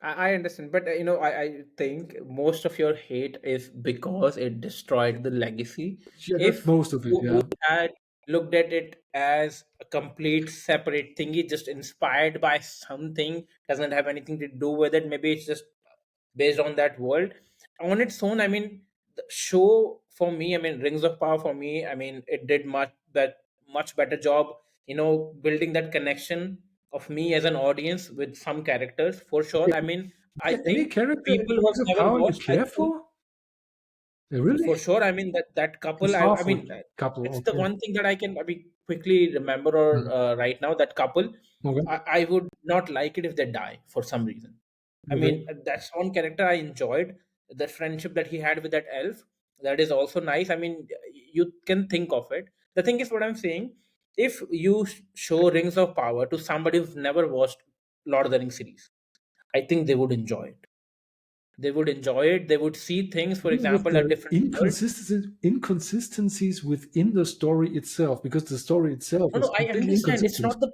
I understand, but I think most of your hate is because it destroyed the legacy. Yeah, that's If most of it. you Yeah, had looked at it as a complete separate thingy, just inspired by something, doesn't have anything to do with it. Maybe it's just based on that world on its own. I mean, the show for me, I mean, Rings of Power for me, I mean, it did much better job, building that connection of me as an audience with some characters for sure. okay. I mean, Is I there any think character in people who have Rings of never Power you watched, I care think for? Really? for sure. I mean, that The couple. I Starfall mean, couple. it's the Okay. one thing that I can, I mean, quickly remember, or Hmm. right now, that couple. Okay. I would not like it if they die for some reason. I mean, Okay. that's one character I enjoyed. The friendship that he had with that elf, that is also nice. I mean, you can think of it. The thing is, what I'm saying. if you show Rings of Power to somebody who's never watched Lord of the Rings series, I think they would enjoy it. They would enjoy it. They would see things, for Even with example, a the different world. inconsistencies within the story itself, because the story itself No, is no, I completely understand. It's inconsistent. not the.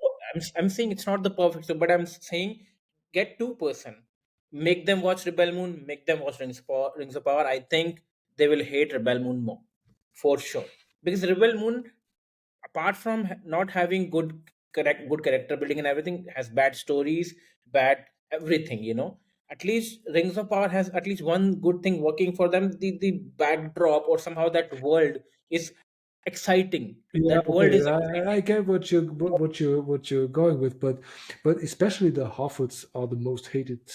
I'm saying it's not the perfect. But I'm saying get two-person, make them watch Rebel Moon, make them watch Rings of Power. I think they will hate Rebel Moon more, for sure. Because Rebel Moon, apart from not having good character building and everything, has bad stories, bad everything. At least Rings of Power has at least one good thing working for them. The backdrop or somehow that world is exciting. Yeah, That world okay. is I exciting. get what you're going with, but especially the Harfords are the most hated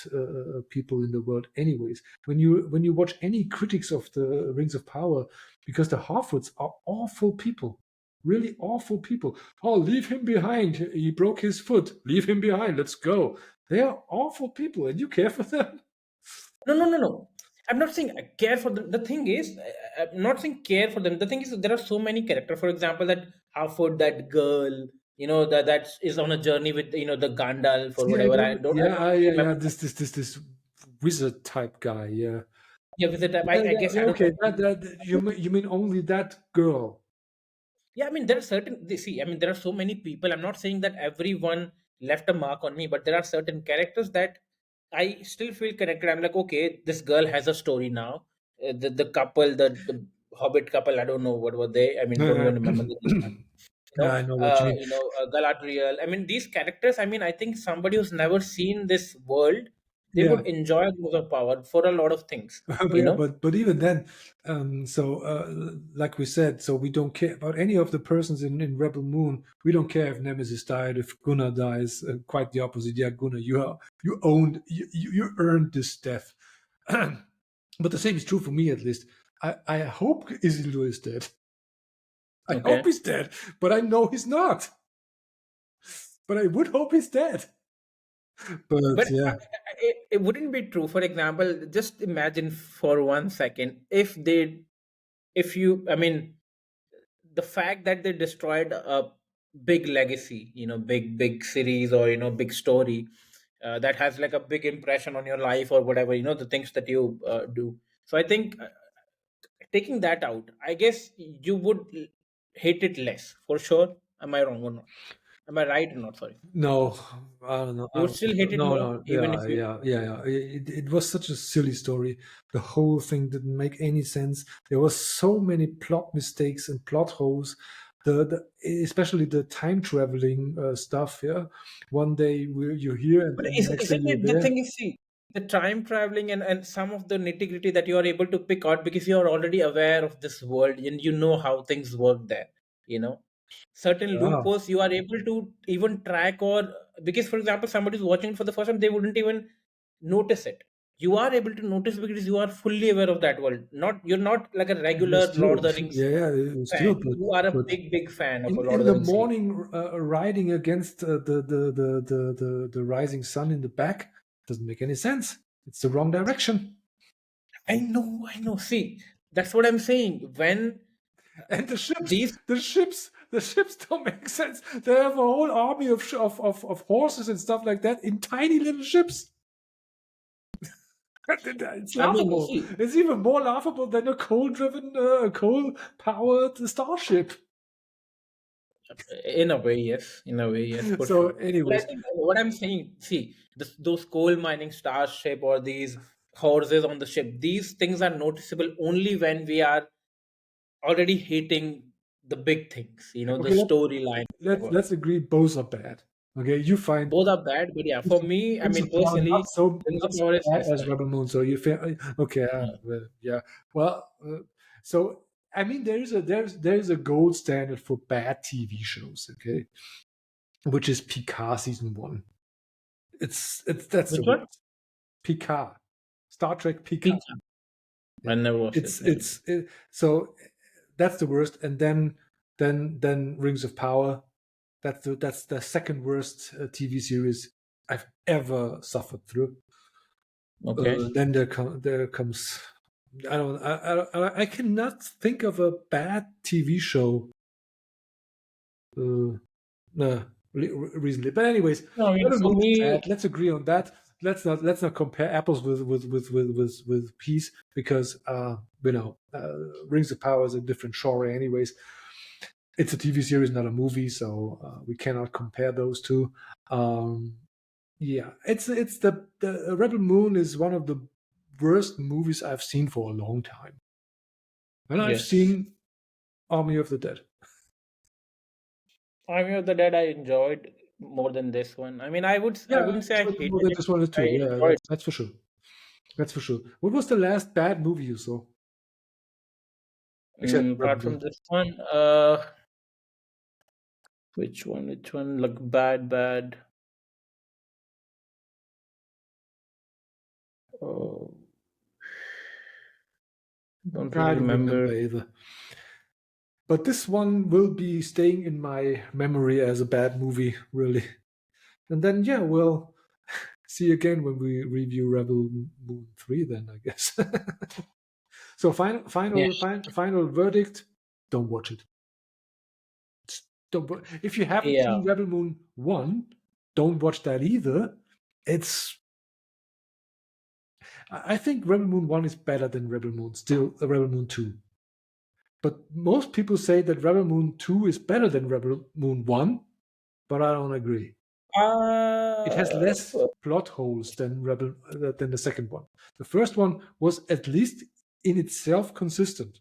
people in the world, anyways. When you watch any critics of the Rings of Power, because the Harfords are awful people, really awful people. Oh, leave him behind. He broke his foot. Leave him behind. Let's go. They are awful people, and you care for them. No, no, no, no. I'm not saying I care for them. The thing is, I'm not saying care for them. The thing is, there are so many characters. For example, that Halford, that girl, that is on a journey with the Gandalf or See, I whatever. I don't. don't, I Yeah, don't really yeah, remember. yeah. This wizard type guy. Yeah. Yeah, with the type. Yeah, I yeah, guess yeah, I don't okay. know. You mean only that girl? Yeah, I mean, there are certain. See, I mean, there are so many people. I'm not saying that everyone left a mark on me, but there are certain characters that I still feel connected. I'm like, okay, this girl has a story now. The couple, the Hobbit couple. I don't know what were they. I mean, don't Yeah, even remember the name. yeah, I know what you mean. Galadriel. I mean, these characters. I mean, I think somebody who's never seen this world, they Yeah, would enjoy Rings of Power for a lot of things. but You yeah, know. but even then, like we said, so we don't care about any of the persons in Rebel Moon. We don't care if Nemesis died, if Gunnar dies. Quite the opposite. Yeah, Gunnar, you earned this death. But the same is true for me, at least. I hope Isildur is dead. I hope Okay. he's dead, but I know he's not. But I would hope he's dead. But But yeah. it wouldn't be true. For example, just imagine for 1 second if you, I mean, the fact that they destroyed a big legacy, big series or big story that has like a big impression on your life or whatever, the things that you do. So I think taking that out, I guess you would hate it less for sure. Am I wrong or not? Am I right or not? Sorry, No, I don't know. I you would don't still think so. hate it No, more, no, even if yeah, you. yeah, yeah, yeah. It was such a silly story. The whole thing didn't make any sense. There was so many plot mistakes and plot holes. Especially the time traveling stuff. Yeah, one day you're here, and But then the next day isn't you're it the there. thing is, see, the time traveling and some of the nitty gritty that you are able to pick out because you are already aware of this world and you know how things work there, you know. Certain Yeah, loopholes you are able to even track or because, for example, somebody is watching it for the first time, they wouldn't even notice it. You are able to notice because you are fully aware of that world. You're not like a but regular Lord still, of the Rings yeah, yeah, fan. still, You are a but big fan of a Lord in of the the Rings series. morning, riding against the rising sun in the back doesn't make any sense. It's the wrong direction. I know. See, that's what I'm saying. When And the ships, these the ships don't make sense. They have a whole army of horses and stuff like that in tiny little ships. It's I mean, laughable. see, It's even more laughable than a coal-driven, coal-powered starship. in a way, yes. In a way, yes, for So, sure. But I anyways, think what I'm saying, see, those coal mining starship or these horses on the ship, these things are noticeable only when we are already hating the big things, the okay, storyline, whatever. let's agree both are bad. Okay, you find Both are bad, but yeah, for me, I Rings of mean, Power personally, Rings not of so Power is bad less as bad. Rebel Moon. So you feel okay? Yeah. Well, yeah. Well, so I mean, there is a gold standard for bad TV shows. Okay, which is Picard season one. It's that's the Which one? worst. Picard, Star Trek Picard. Pizza. Yeah, I never watched it. it's Yeah. it's it, so that's the worst. And then Rings of Power. That's the second worst TV series I've ever suffered through. Okay. Then there comes. I don't. I cannot think of a bad TV show uh, uh, recently. But anyways, No, I mean, Rebel for Moon is me, bad. Let's agree on that. Let's not compare apples with peas, because Rings of Power is a different genre. Anyways, it's a TV series, not a movie, so we cannot compare those two. Um, yeah, it's the Rebel Moon is one of the worst movies I've seen for a long time, and I've yes, seen Army of the Dead. Army of the Dead I enjoyed more than this one. I mean, I Yeah, I wouldn't say I enjoyed it more hated than it. this one I too. Yeah, enjoyed. that's for sure. That's for sure. What was the last bad movie you saw, except Rebel Apart from Moon? this one, which one? Which one? Like bad, bad. Oh, don't really I don't remember. remember either. But this one will be staying in my memory as a bad movie, really. And then, yeah, we'll see you again when we review Rebel Moon 3, then, I guess. So, Yes. final verdict: don't watch it. If you haven't Yeah. seen Rebel Moon 1, don't watch that either. It's I think Rebel Moon 1 is better than Rebel Moon 2. But most people say that Rebel Moon 2 is better than Rebel Moon 1, but I don't agree. It has Uh, less plot holes than the second one. The first one was at least in itself consistent.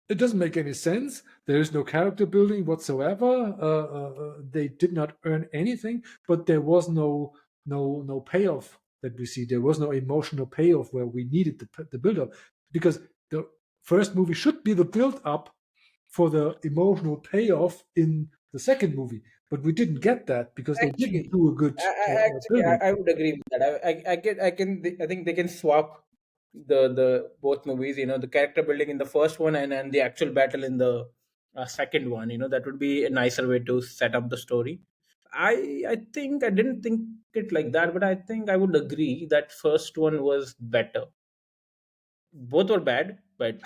It doesn't make any sense. There is no character building whatsoever. They did not earn anything, but there was no payoff that we see. There was no emotional payoff where we needed the build up, because the first movie should be the build up for the emotional payoff in the second movie, but we didn't get that because they didn't Actually, do a good actually, build up. I would agree with that. I think they can swap the both movies. You know, the character building in the first one and the actual battle in the second one. You know, that would be a nicer way to set up the story. I think I didn't think it like that, but I think I would agree that first one was better. Both were bad, but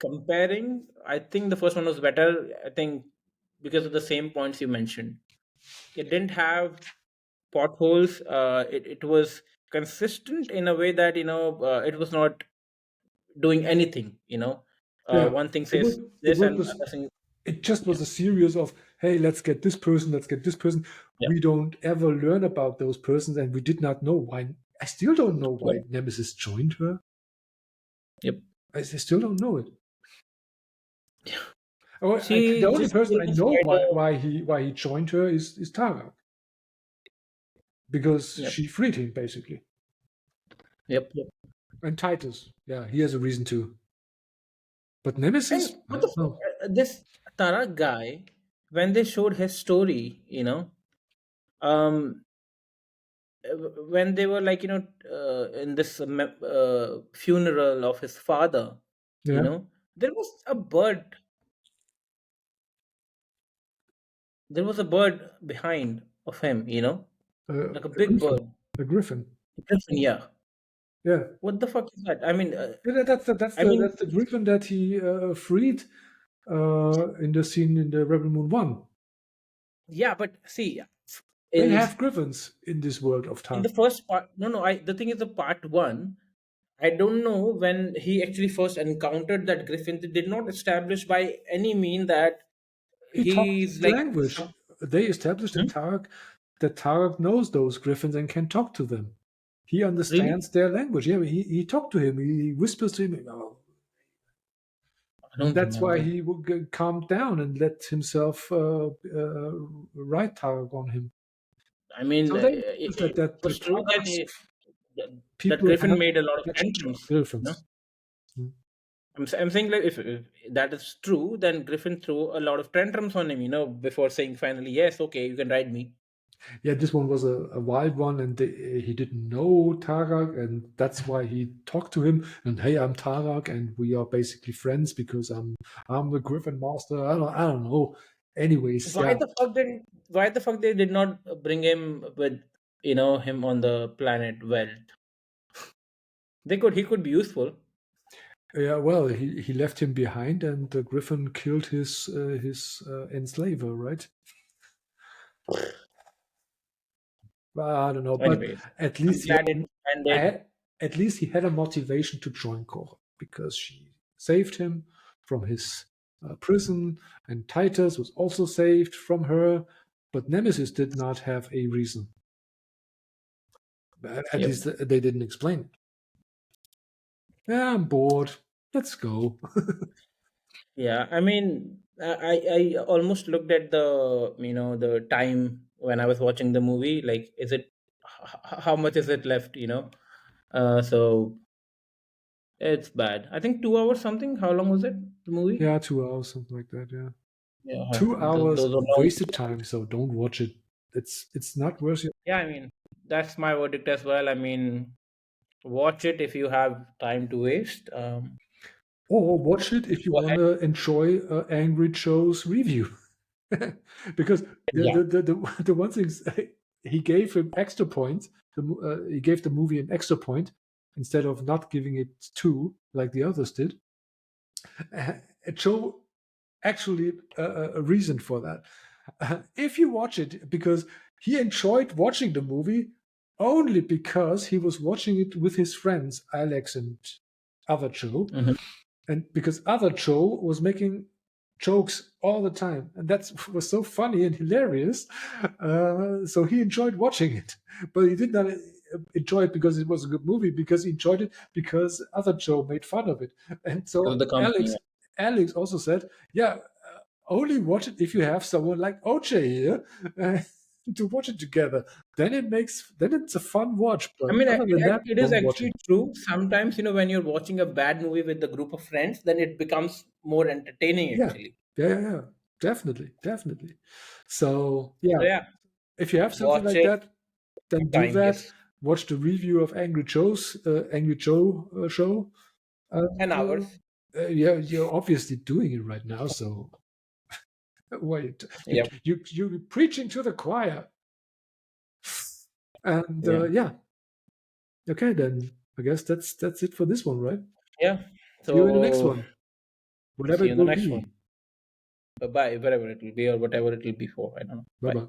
comparing, I think the first one was better. I think because of the same points you mentioned. It didn't have potholes. It was consistent in a way that it was not doing anything. Yeah, One thing it says was it this was and this, other thing. it just Yeah, was a series of, hey, let's get this person, let's get this person. yeah, We don't ever learn about those persons, and we did not know why. I still don't know yeah, why Nemesis joined her. yep. I still don't know it. The She only just person I came know inside the. why he joined her is Tarak, because Yep, she freed him basically. yep. And Titus, yeah, he has a reason to. But Nemesis, And I what the don't know. this Tarak guy, when they showed his story, um, when they were like in this funeral of his father, Yeah, there was a bird. There was a bird behind of him, like a a big griffin, bird. a griffin. Griffin, yeah. Yeah, What the fuck is that? I mean, yeah, I mean, that's the griffin that he freed in the scene in the Rebel Moon 1. yeah, but see, They in have griffins in this world of in Tar. the first part, no, I the thing is the part one. I don't know when he actually first encountered that griffin. They did not establish by any mean that He talks he's the like language. some. They established in Hmm? Tarak that Tarak knows those griffins and can talk to them. He Really? understands their language. Yeah, he talked to him. He whispers to him. Oh, I and don't that's why remember. he calmed down and let himself ride Tarak on him. I mean, So they established if it that was true, then Tarak's that people griffin have made a lot of attached to tantrums. You know, griffins. Mm. I'm saying like if that is true, then Griffin threw a lot of tantrums on him. Before saying finally yes, okay, you can ride me. Yeah, this one was a wild one, and he didn't know Tarak, and that's why he talked to him. And hey, I'm Tarak, and we are basically friends because I'm the Griffin Master. I don't know. Anyways, Why yeah, the fuck did Why the fuck they did not bring him with him on the planet Wealth? He could be useful. Yeah, well, he left him behind, and the Griffin killed his enslaver, right? Well, I don't know, but Anyways, at I'm least he glad it had, ended. at least he had a motivation to join Korra because she saved him from his prison, and Titus was also saved from her. But Nemesis did not have a reason. At Yep. least they didn't explain it. Yeah, I'm bored. Let's go. Yeah, I mean, I almost looked at the the time when I was watching the movie. Like, is it how much is it left? So it's bad. I think 2 hours something. How long was it? The movie? Yeah, 2 hours, something like that. Yeah, Yeah, 2 hours those are long. wasted time. So don't watch it. It's not worth it. Yeah, I mean, that's my verdict as well. I mean, watch it if you have time to waste. Or watch it if you Go want ahead. to enjoy Angry Joe's review. Because Yeah. the one thing he gave him extra points. He gave the movie an extra point instead of not giving it two like the others did. It show actually a reason for that. If you watch it because he enjoyed watching the movie only because he was watching it with his friends Alex and other Joe, Hmm. and because other Joe was making jokes all the time, and that was so funny and hilarious. So he enjoyed watching it, but he did not enjoy it because it was a good movie. Because he enjoyed it because other Joe made fun of it, and Because of so the company. Alex also said, "Yeah, only watch it if you have someone like OJ here." To watch it together, then it's a fun watch. I But mean, other than that, it is don't watch actually it. true. Sometimes, when you're watching a bad movie with a group of friends, then it becomes more entertaining, Yeah, actually. yeah. Definitely, definitely. So yeah, So, yeah, if you have something watch like it that, then do time, that. yes. Watch the review of Angry Joe show. And And, hours. yeah, you're obviously doing it right now. So wait, Yep. you're preaching to the choir. And Yeah. yeah, okay, then I guess that's it for this one, right? Yeah. See you in the next So, one, whatever see you it in the will next one. be. Bye bye, wherever it will be or whatever it will be for. I don't know. Bye Bye. bye.